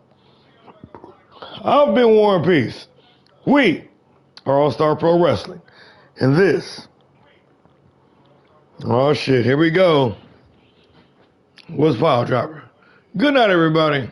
I've been War and Peace. We are All-Star Pro Wrestling. And this, oh shit, here we go, was PileDriver. Good night, everybody.